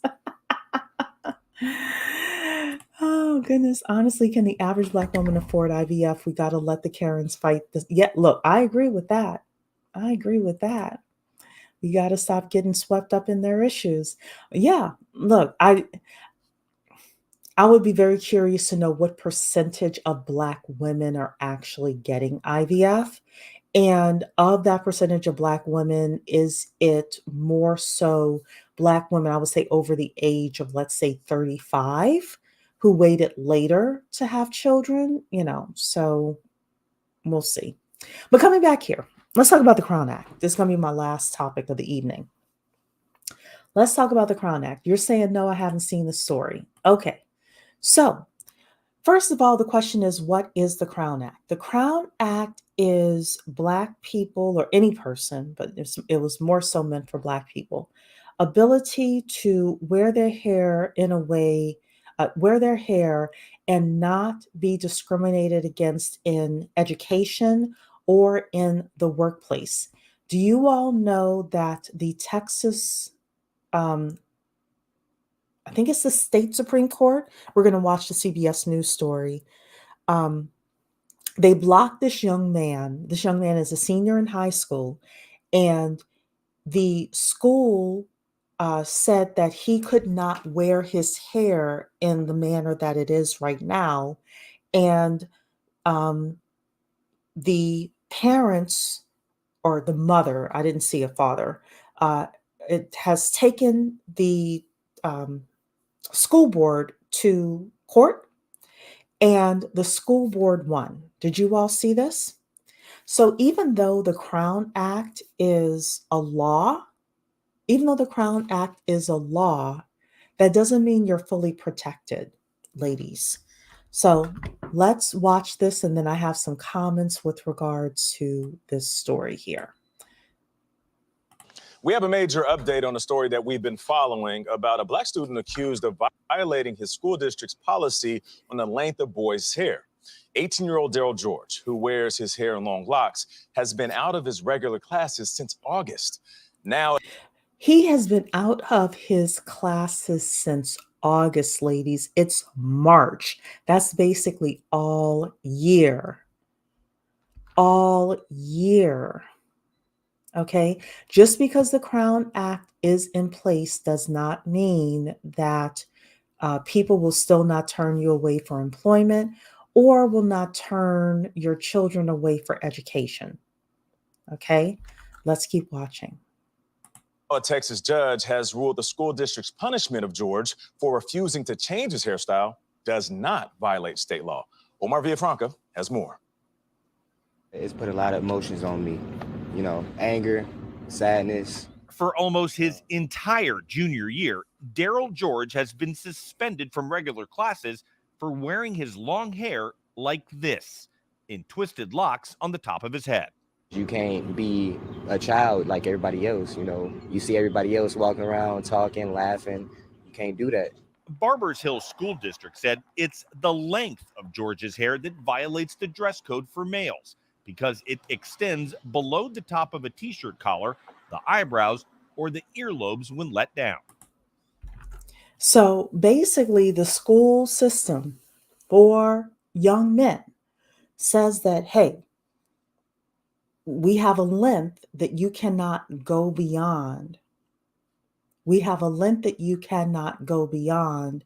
Oh, goodness. Honestly, can the average Black woman afford IVF? We got to let the Karens fight this. Yeah, look, I agree with that. I agree with that. We got to stop getting swept up in their issues. Yeah, look, I would be very curious to know what percentage of Black women are actually getting IVF. And of that percentage of Black women, is it more so Black women, I would say over the age of, let's say, 35, who waited later to have children? So we'll see. But coming back here, let's talk about the Crown Act. This is going to be my last topic of the evening. Let's talk about the Crown Act. You're saying, no, I haven't seen the story. Okay. So, first of all, the question is, what is the Crown Act? The Crown Act is Black people, or any person, but it was more so meant for Black people, ability to wear their hair in a way, wear their hair and not be discriminated against in education or in the workplace. Do you all know that the Texas, I think it's the state Supreme Court? We're going to watch the CBS News story. They blocked this young man. This young man is a senior in high school, and the school said that he could not wear his hair in the manner that it is right now. And the parents, or the mother, I didn't see a father, it has taken the school board to court, and the school board won. Did you all see this? So even though the Crown Act is a law, that doesn't mean you're fully protected, ladies. So let's watch this, and then I have some comments with regards to this story here. We have a major update on a story that we've been following about a Black student accused of violating his school district's policy on the length of boys' hair. 18-year-old Daryl George, who wears his hair in long locks, has been out of his regular classes since August. Now, he has been out of his classes since August, ladies. It's March. That's basically all year. All year. Okay? Just because the Crown Act is in place does not mean that people will still not turn you away for employment or will not turn your children away for education. Okay? Let's keep watching. A Texas judge has ruled the school district's punishment of George for refusing to change his hairstyle does not violate state law. Omar Villafranca has more. It's put a lot of emotions on me, anger, sadness. For almost his entire junior year, Daryl George has been suspended from regular classes for wearing his long hair like this, in twisted locks on the top of his head. You can't be a child like everybody else, You see everybody else walking around, talking, laughing. You can't do that. Barbers Hill School District said it's the length of George's hair that violates the dress code for males because it extends below the top of a t-shirt collar, the eyebrows, or the earlobes when let down. So basically, the school system for young men says that, hey, we have a length that you cannot go beyond. We have a length that you cannot go beyond.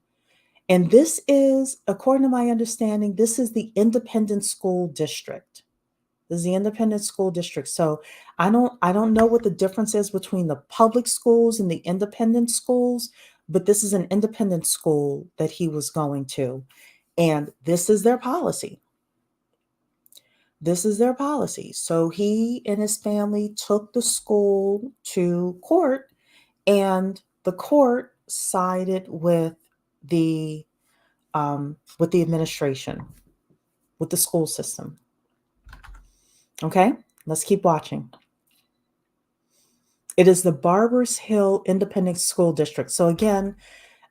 And this is, according to my understanding, this is the independent school district. This is the independent school district. So I don't know what the difference is between the public schools and the independent schools, but this is an independent school that he was going to. And this is their policy. This is their policy. So he and his family took the school to court, and the court sided with the administration, with the school system. Okay, let's keep watching. It is the Barbers Hill Independent School District. So again,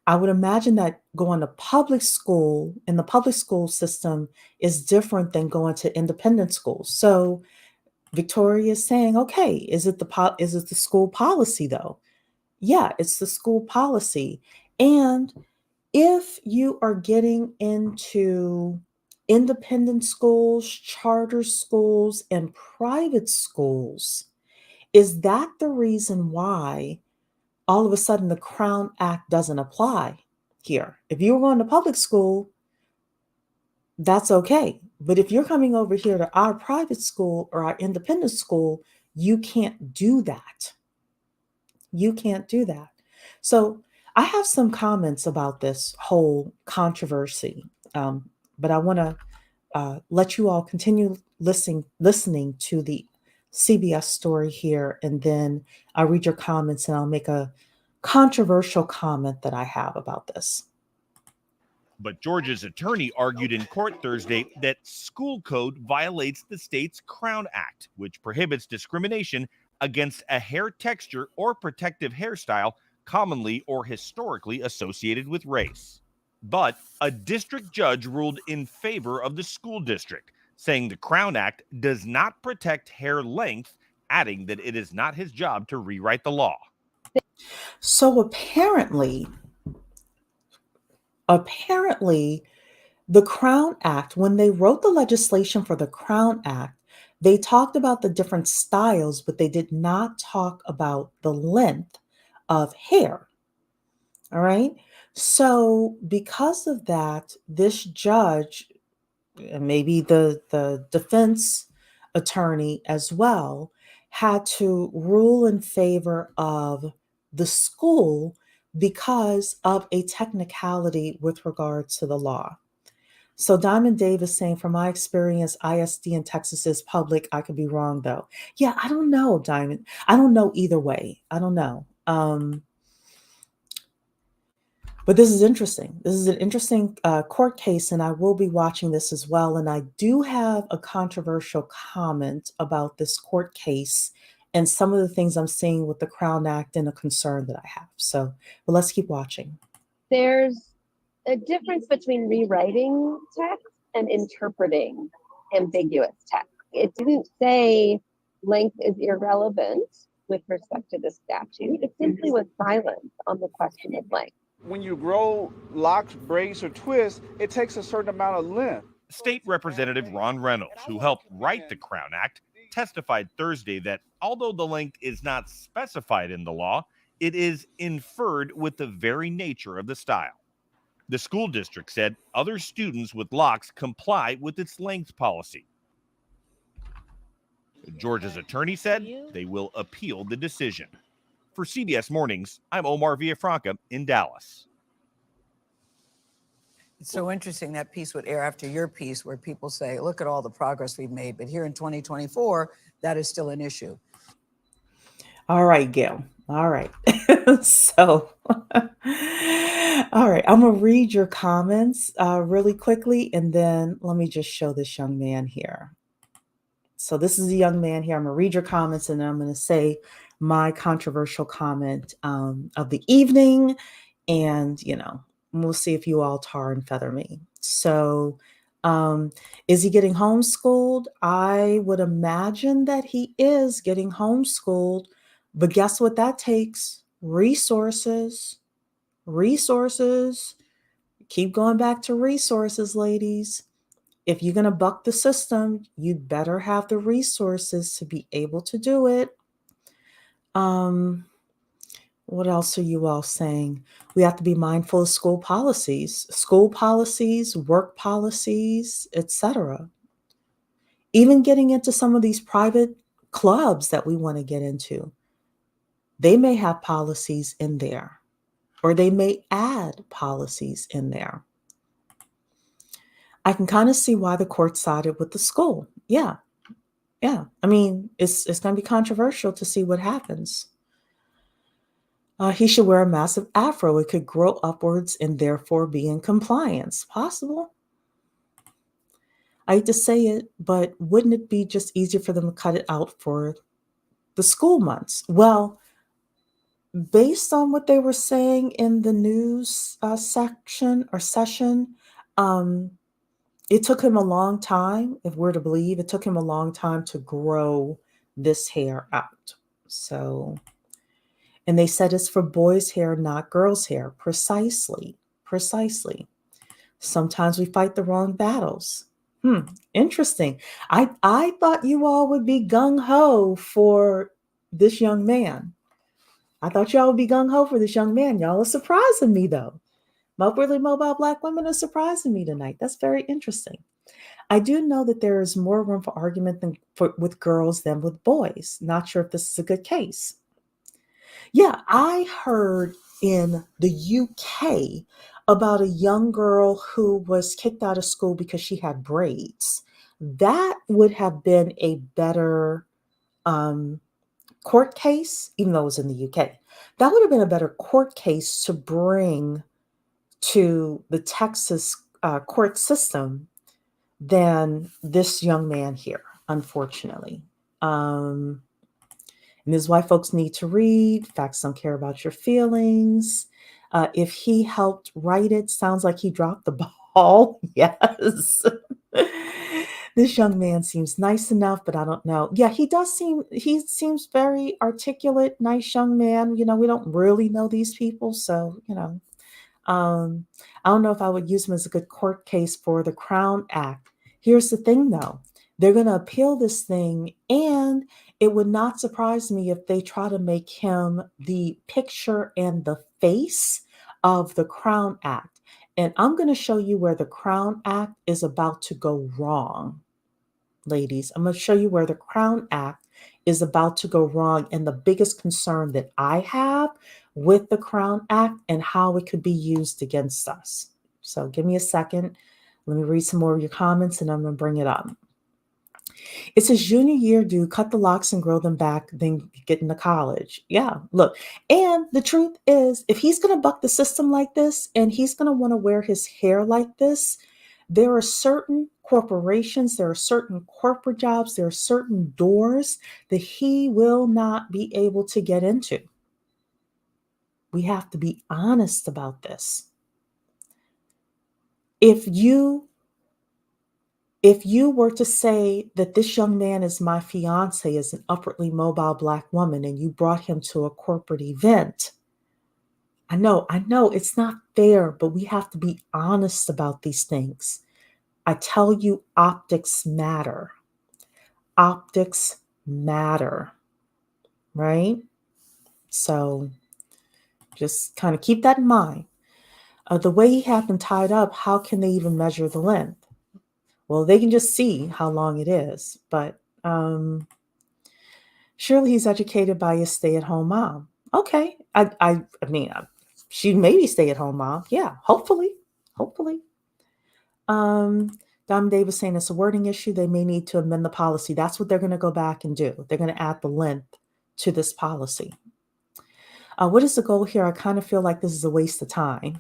I would imagine that going to public school in the public school system is different than going to independent schools. So Victoria is saying, okay, is it the school policy though? Yeah, it's the school policy. And if you are getting into independent schools, charter schools, and private schools, is that the reason why all of a sudden the Crown Act doesn't apply here? If you're going to public school, that's okay. But if you're coming over here to our private school or our independent school, you can't do that. You can't do that. So I have some comments about this whole controversy, but I want to let you all continue listening to the CBS story here, and then I'll read your comments and I'll make a controversial comment that I have about this. But Georgia's attorney argued in court Thursday that school code violates the state's Crown Act, which prohibits discrimination against a hair texture or protective hairstyle commonly or historically associated with race. But a district judge ruled in favor of the school district, saying the Crown Act does not protect hair length, adding that it is not his job to rewrite the law. So apparently, the Crown Act, when they wrote the legislation for the Crown Act, they talked about the different styles, but they did not talk about the length of hair. All right. So because of that, this judge, and maybe the defense attorney as well, had to rule in favor of the school because of a technicality with regards to the law. So Diamond Davis saying, from my experience, ISD in Texas is public. I could be wrong though. Yeah, I don't know, Diamond. I don't know either way. I don't know. But this is interesting. This is an interesting court case, and I will be watching this as well. And I do have a controversial comment about this court case and some of the things I'm seeing with the Crown Act and a concern that I have. So, but let's keep watching. There's a difference between rewriting text and interpreting ambiguous text. It didn't say length is irrelevant with respect to the statute. It simply was silent on the question of length. When you grow locks, braids, or twists, it takes a certain amount of length. State Representative Ron Reynolds, who helped write the Crown Act, testified Thursday that although the length is not specified in the law, it is inferred with the very nature of the style. The school district said other students with locks comply with its length policy. Georgia's attorney said they will appeal the decision. For CBS Mornings, I'm Omar Villafranca in Dallas. It's so interesting that piece would air after your piece where people say, look at all the progress we've made. But here in 2024, that is still an issue. All right, Gail. All right. So, all right, I'm going to read your comments really quickly, and then let me just show this young man here. So this is a young man here. I'm going to read your comments, and then I'm going to say my controversial comment of the evening, and, we'll see if you all tar and feather me. So is he getting homeschooled? I would imagine that he is getting homeschooled, but guess what that takes? Resources. Keep going back to resources, ladies. If you're going to buck the system, you'd better have the resources to be able to do it. What else are you all saying? We have to be mindful of school policies, work policies, etc. Even getting into some of these private clubs that we want to get into, they may have policies in there, or they may add policies in there. I can kind of see why the court sided with the school. Yeah. I mean, it's going to be controversial to see what happens. He should wear a massive afro. It could grow upwards and therefore be in compliance. Possible. I hate to say it, but wouldn't it be just easier for them to cut it out for the school months? Well, based on what they were saying in the news section or session, um, it took him a long time, if we're to believe, it took him a long time to grow this hair out. So, and they said it's for boys' hair, not girls' hair. Precisely. Precisely. Sometimes we fight the wrong battles. Interesting. I thought you all would be gung ho for this young man. I thought y'all would be gung ho for this young man. Y'all are surprising me though. Upwardly mobile Black women are surprising me tonight. That's very interesting. I do know that there is more room for argument with girls than with boys. Not sure if this is a good case. Yeah, I heard in the UK about a young girl who was kicked out of school because she had braids. That would have been a better court case, even though it was in the UK. That would have been a better court case to bring to the Texas court system than this young man here, unfortunately. And this is why folks need to read. Facts don't care about your feelings. If he helped write it, sounds like he dropped the ball. Yes. This young man seems nice enough, but I don't know. Yeah, he seems very articulate, nice young man. You know, we don't really know these people. So, you know, I don't know if I would use him as a good court case for the Crown Act. Here's the thing though. They're going to appeal this thing, and it would not surprise me if they try to make him the picture and the face of the Crown Act. And I'm going to show you where the Crown Act is about to go wrong, ladies. I'm going to show you where the Crown Act is about to go wrong and the biggest concern that I have with the Crown Act and how it could be used against us. So give me a second. Let me read some more of your comments and I'm going to bring it up. It says junior year, dude, cut the locks and grow them back, then get into college. Yeah, look. And the truth is, if he's going to buck the system like this and he's going to want to wear his hair like this, there are certain corporations, there are certain corporate jobs, there are certain doors that he will not be able to get into. We have to be honest about this. If you were to say that this young man is my fiance, is an upwardly mobile Black woman, and you brought him to a corporate event, I know it's not fair, but we have to be honest about these things. I tell you, optics matter. Optics matter, right? So just kind of keep that in mind. The way he had them tied up, how can they even measure the length? Well, they can just see how long it is, but surely he's educated by his stay-at-home mom. Okay, I mean, she may be stay-at-home mom. Yeah, hopefully. Dom Davis saying it's a wording issue. They may need to amend the policy. That's what they're going to go back and do. They're going to add the length to this policy. What is the goal here? I kind of feel like this is a waste of time.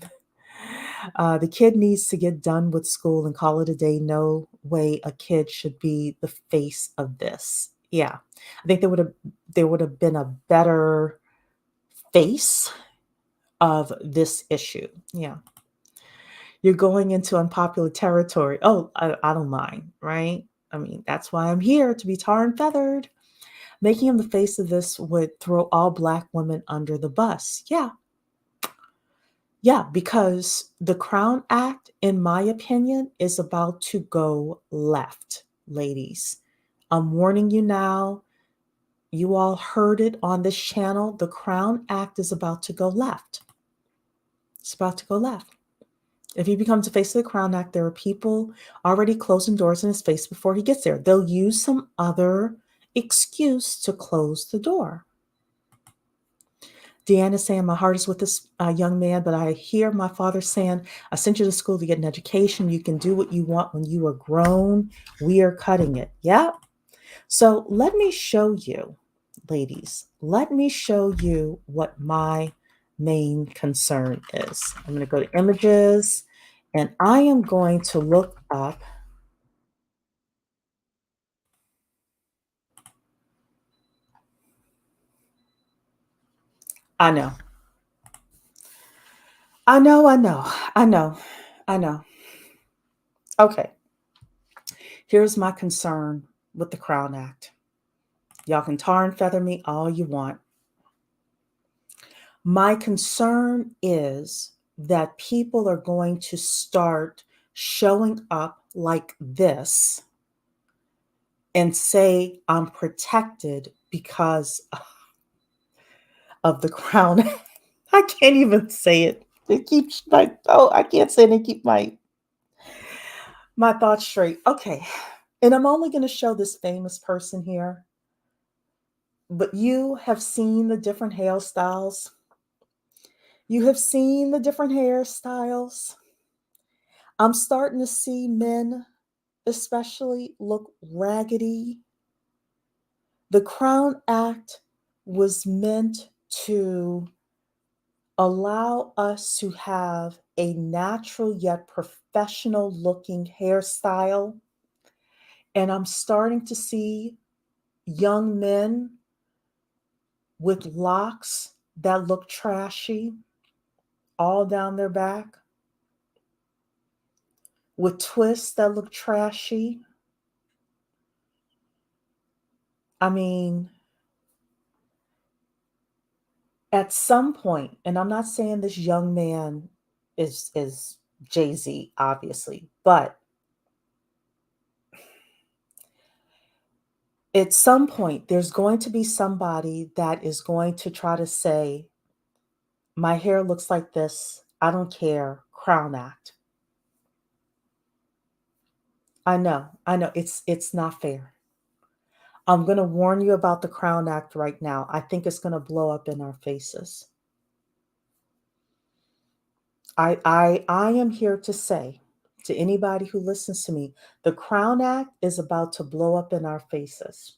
The kid needs to get done with school and call it a day. No way a kid should be the face of this. Yeah, I think there would have been a better face of this issue. Yeah. You're going into unpopular territory. Oh, I don't mind, right? I mean, that's why I'm here, to be tar and feathered. Making him the face of this would throw all Black women under the bus. Yeah, because the Crown Act, in my opinion, is about to go left, ladies. I'm warning you now. You all heard it on this channel. The Crown Act is about to go left. It's about to go left. If he becomes the face of the Crown Act, there are people already closing doors in his face before he gets there. They'll use some other excuse to close the door. Deanna saying, my heart is with this young man, but I hear my father saying, I sent you to school to get an education. You can do what you want when you are grown. We are cutting it. Yeah. So let me show you, ladies, let me show you what my main concern is. I'm going to go to images and I am going to look up I know. I know, I know, I know, I know. Okay, here's my concern with the Crown Act. Y'all can tar and feather me all you want. My concern is that people are going to start showing up like this and say, I'm protected because of the Crown Act. I can't even say it. It keeps I can't say it and keep my thoughts straight. Okay. And I'm only going to show this famous person here, but you have seen the different hairstyles. You have seen the different hairstyles. I'm starting to see men, especially, look raggedy. The Crown Act was meant to allow us to have a natural yet professional looking hairstyle. And I'm starting to see young men with locks that look trashy all down their back, with twists that look trashy. I mean, at some point, and I'm not saying this young man is Jay-Z, obviously, but at some point, there's going to be somebody that is going to try to say, my hair looks like this. I don't care. Crown Act. I know. It's not fair. I'm going to warn you about the Crown Act right now. I think it's going to blow up in our faces. I am here to say to anybody who listens to me, the Crown Act is about to blow up in our faces.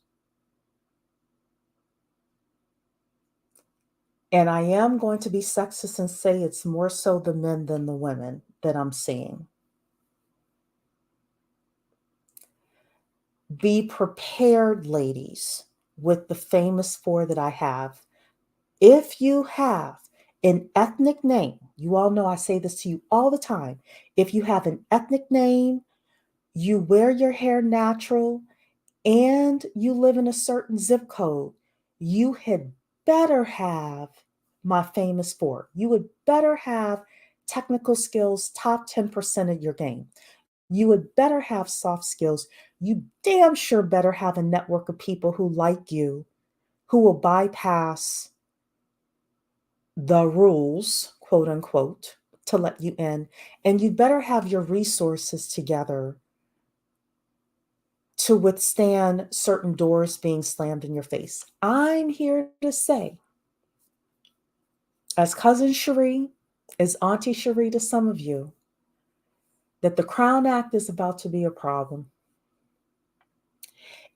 And I am going to be sexist and say it's more so the men than the women that I'm seeing. Be prepared, ladies, with the famous four that I have. If you have an ethnic name, you all know I say this to you all the time. If you have an ethnic name, you wear your hair natural, and you live in a certain zip code, you had better have my famous four. You would better have technical skills, top 10% of your game. You would better have soft skills. You damn sure better have a network of people who like you, who will bypass the rules, quote unquote, to let you in. And you better have your resources together to withstand certain doors being slammed in your face. I'm here to say, as Cousin Cherie, as Auntie Cherie to some of you, that the Crown Act is about to be a problem.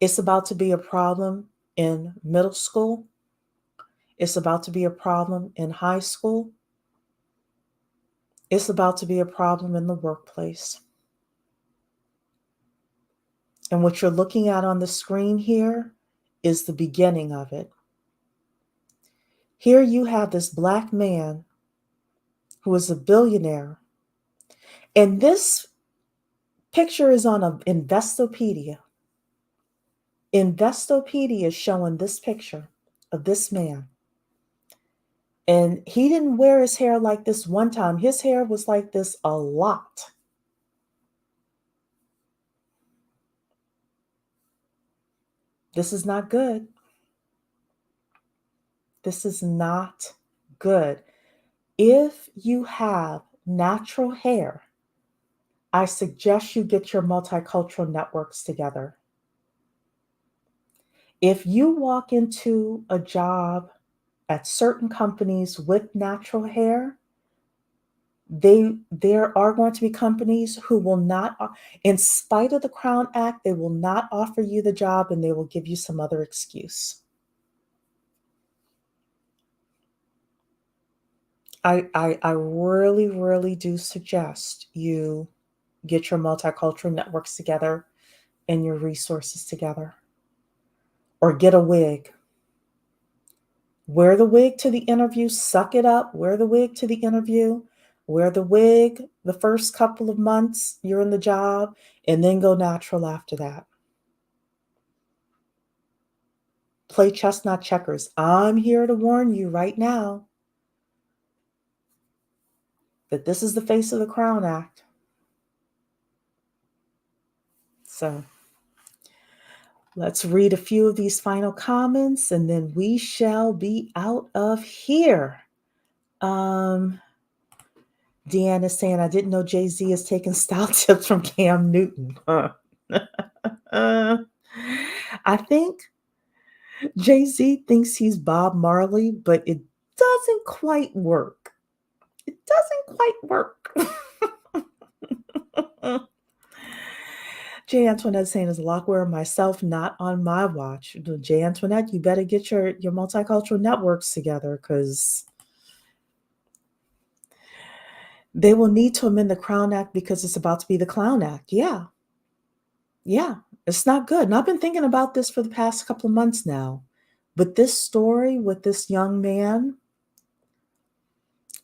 It's about to be a problem in middle school. It's about to be a problem in high school. It's about to be a problem in the workplace. And what you're looking at on the screen here is the beginning of it. Here you have this Black man who is a billionaire. And this picture is on Investopedia. Investopedia is showing this picture of this man. And he didn't wear his hair like this one time. His hair was like this a lot. This is not good. This is not good. If you have natural hair, I suggest you get your multicultural networks together. If you walk into a job at certain companies with natural hair, there are going to be companies who will not, in spite of the Crown Act, they will not offer you the job and they will give you some other excuse. I really, really do suggest you get your multicultural networks together and your resources together. Or get a wig. Wear the wig to the interview, suck it up, wear the wig to the interview, wear the wig the first couple of months you're in the job, and then go natural after that. Play chess, not checkers. I'm here to warn you right now that this is the face of the Crown Act. So let's read a few of these final comments and then we shall be out of here. Deanna is saying, I didn't know Jay-Z is taking style tips from Cam Newton. I think Jay-Z thinks he's Bob Marley, but it doesn't quite work. It doesn't quite work. Jay Antoinette saying, is a lock wearer myself, not on my watch. Jay Antoinette, you better get your multicultural networks together because they will need to amend the Crown Act because it's about to be the Clown Act. Yeah. It's not good. And I've been thinking about this for the past couple of months now. But this story with this young man,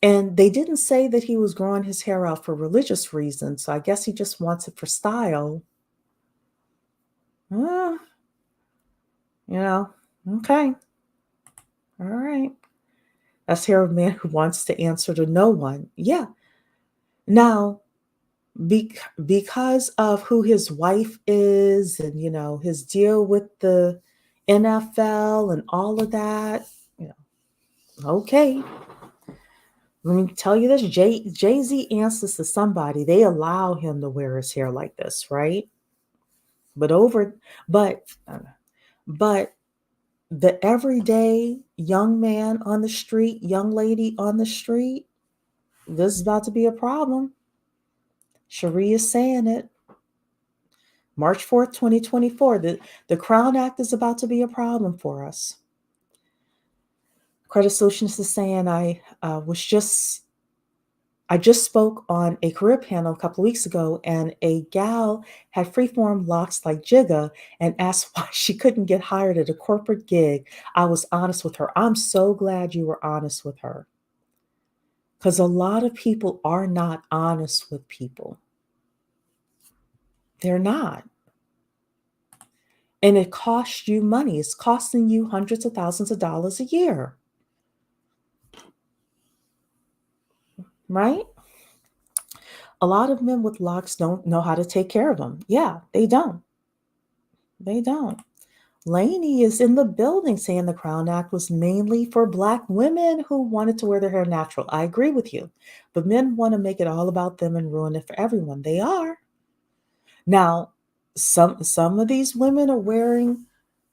and they didn't say that he was growing his hair out for religious reasons. So I guess he just wants it for style. Okay. All right. That's hair of a man who wants to answer to no one. Yeah. Now, because of who his wife is and, his deal with the NFL and all of that, okay. Let me tell you this, Jay-Z answers to somebody. They allow him to wear his hair like this, right? But the everyday young man on the street, young lady on the street, this is about to be a problem. Cherie is saying it. March 4th, 2024, the Crown Act is about to be a problem for us. Credit Solutions is saying, I just spoke on a career panel a couple of weeks ago, and a gal had freeform locks like Jigga and asked why she couldn't get hired at a corporate gig. I was honest with her. I'm so glad you were honest with her, because a lot of people are not honest with people. They're not. And it costs you money. It's costing you hundreds of thousands of dollars a year. Right? A lot of men with locks don't know how to take care of them. Yeah, they don't. They don't. Lainey is in the building saying the Crown Act was mainly for Black women who wanted to wear their hair natural. I agree with you. But men want to make it all about them and ruin it for everyone. They are. Now, some of these women are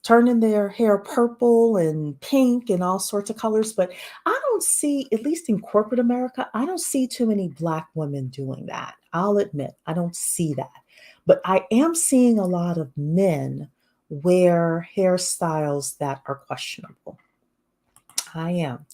turning their hair purple and pink and all sorts of colors, but I don't see, at least in corporate America, I don't see too many Black women doing that. I'll admit, I don't see that. But I am seeing a lot of men wear hairstyles that are questionable. I am.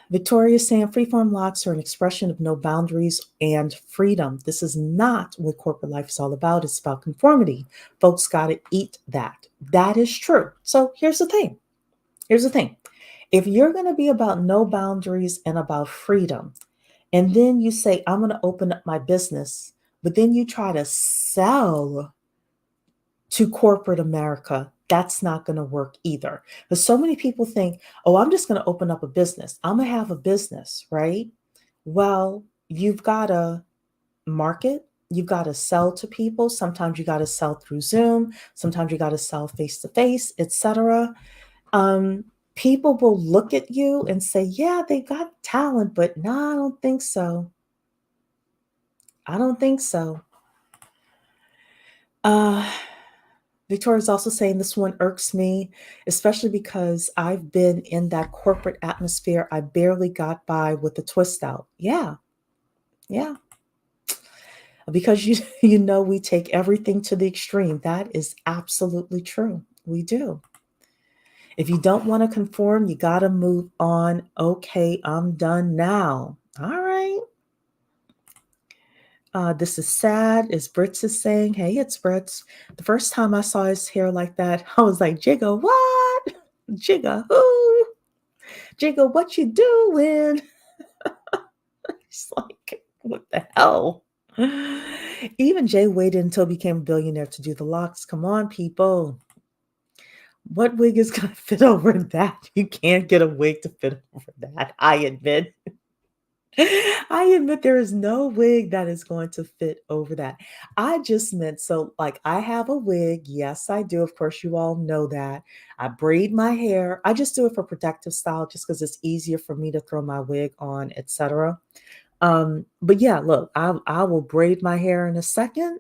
Victoria is saying freeform locks are an expression of no boundaries and freedom. This is not what corporate life is all about. It's about conformity. Folks got to eat that. That is true. So here's the thing. If you're going to be about no boundaries and about freedom, and then you say, I'm going to open up my business, but then you try to sell to corporate America, that's not going to work either. Because so many people think, oh, I'm just going to open up a business. I'm going to have a business, right? Well, you've got to market. You've got to sell to people. Sometimes you got to sell through Zoom. Sometimes you got to sell face-to-face, etc. People will look at you and say, yeah, they got talent, but no, I don't think so. I don't think so. Victoria's also saying this one irks me, especially because I've been in that corporate atmosphere. I barely got by with a twist out. Yeah. Because we take everything to the extreme. That is absolutely true. We do. If you don't want to conform, you got to move on. Okay, I'm done now. All right. This is sad, as Brits is saying. Hey, it's Brits. The first time I saw his hair like that, I was like, Jigga, what? Jigga who? Jigga, what you doing? It's like, what the hell? Even Jay waited until he became a billionaire to do the locks. Come on, people. What wig is going to fit over that? You can't get a wig to fit over that, I admit. I admit there is no wig that is going to fit over that. I just meant, so like I have a wig. Yes, I do. Of course, you all know that. I braid my hair. I just do it for protective style just because it's easier for me to throw my wig on, etc. But yeah, look, I will braid my hair in a second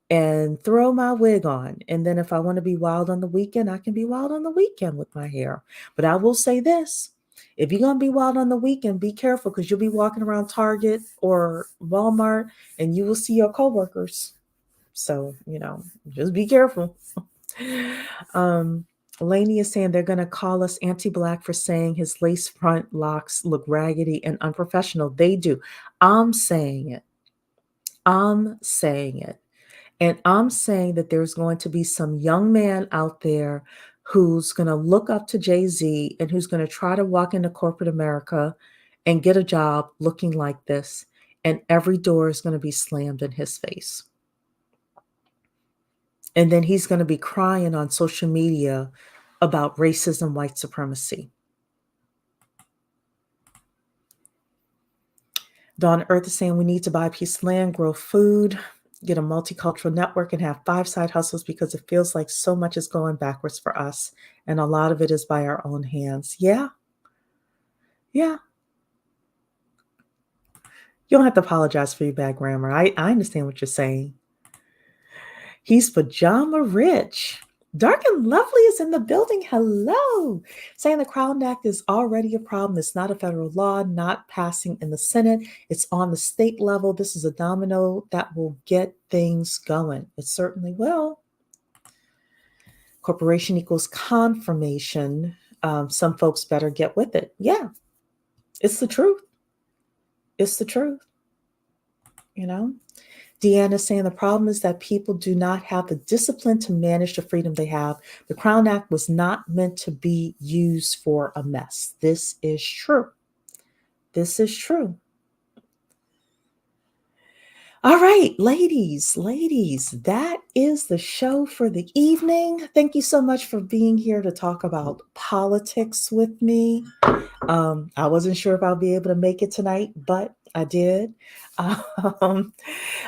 and throw my wig on. And then if I want to be wild on the weekend, I can be wild on the weekend with my hair. But I will say this. If you're going to be wild on the weekend, be careful because you'll be walking around Target or Walmart and you will see your coworkers. So, just be careful. Lainey is saying they're going to call us anti-Black for saying his lace front locks look raggedy and unprofessional. They do. I'm saying it. I'm saying it. And I'm saying that there's going to be some young man out there who's going to look up to Jay-Z and who's going to try to walk into corporate America and get a job looking like this. And every door is going to be slammed in his face. And then he's going to be crying on social media about racism, white supremacy. Dawn Earth is saying we need to buy a piece of land, grow food, get a multicultural network, and have 5 side hustles because it feels like so much is going backwards for us. And a lot of it is by our own hands. Yeah. Yeah. You don't have to apologize for your bad grammar. I understand what you're saying. He's pajama rich. Dark and Lovely is in the building. Hello. Saying the Crown Act is already a problem. It's not a federal law, not passing in the Senate. It's on the state level. This is a domino that will get things going. It certainly will. Corporation equals confirmation. Some folks better get with it. Yeah. It's the truth. It's the truth. Deanna is saying the problem is that people do not have the discipline to manage the freedom they have. The Crown Act was not meant to be used for a mess. This is true. This is true. All right, ladies, that is the show for the evening. Thank you so much for being here to talk about politics with me. I wasn't sure if I'll be able to make it tonight, but I did.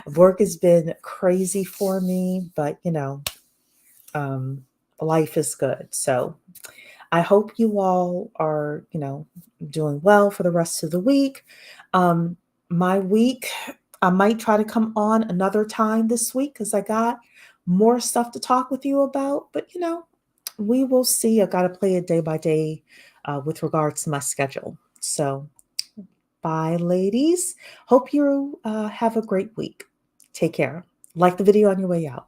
Work has been crazy for me, but life is good. So I hope you all are, doing well for the rest of the week. My week, I might try to come on another time this week because I got more stuff to talk with you about, but we will see. I got to play it day by day with regards to my schedule. So bye, ladies. Hope you have a great week. Take care. Like the video on your way out.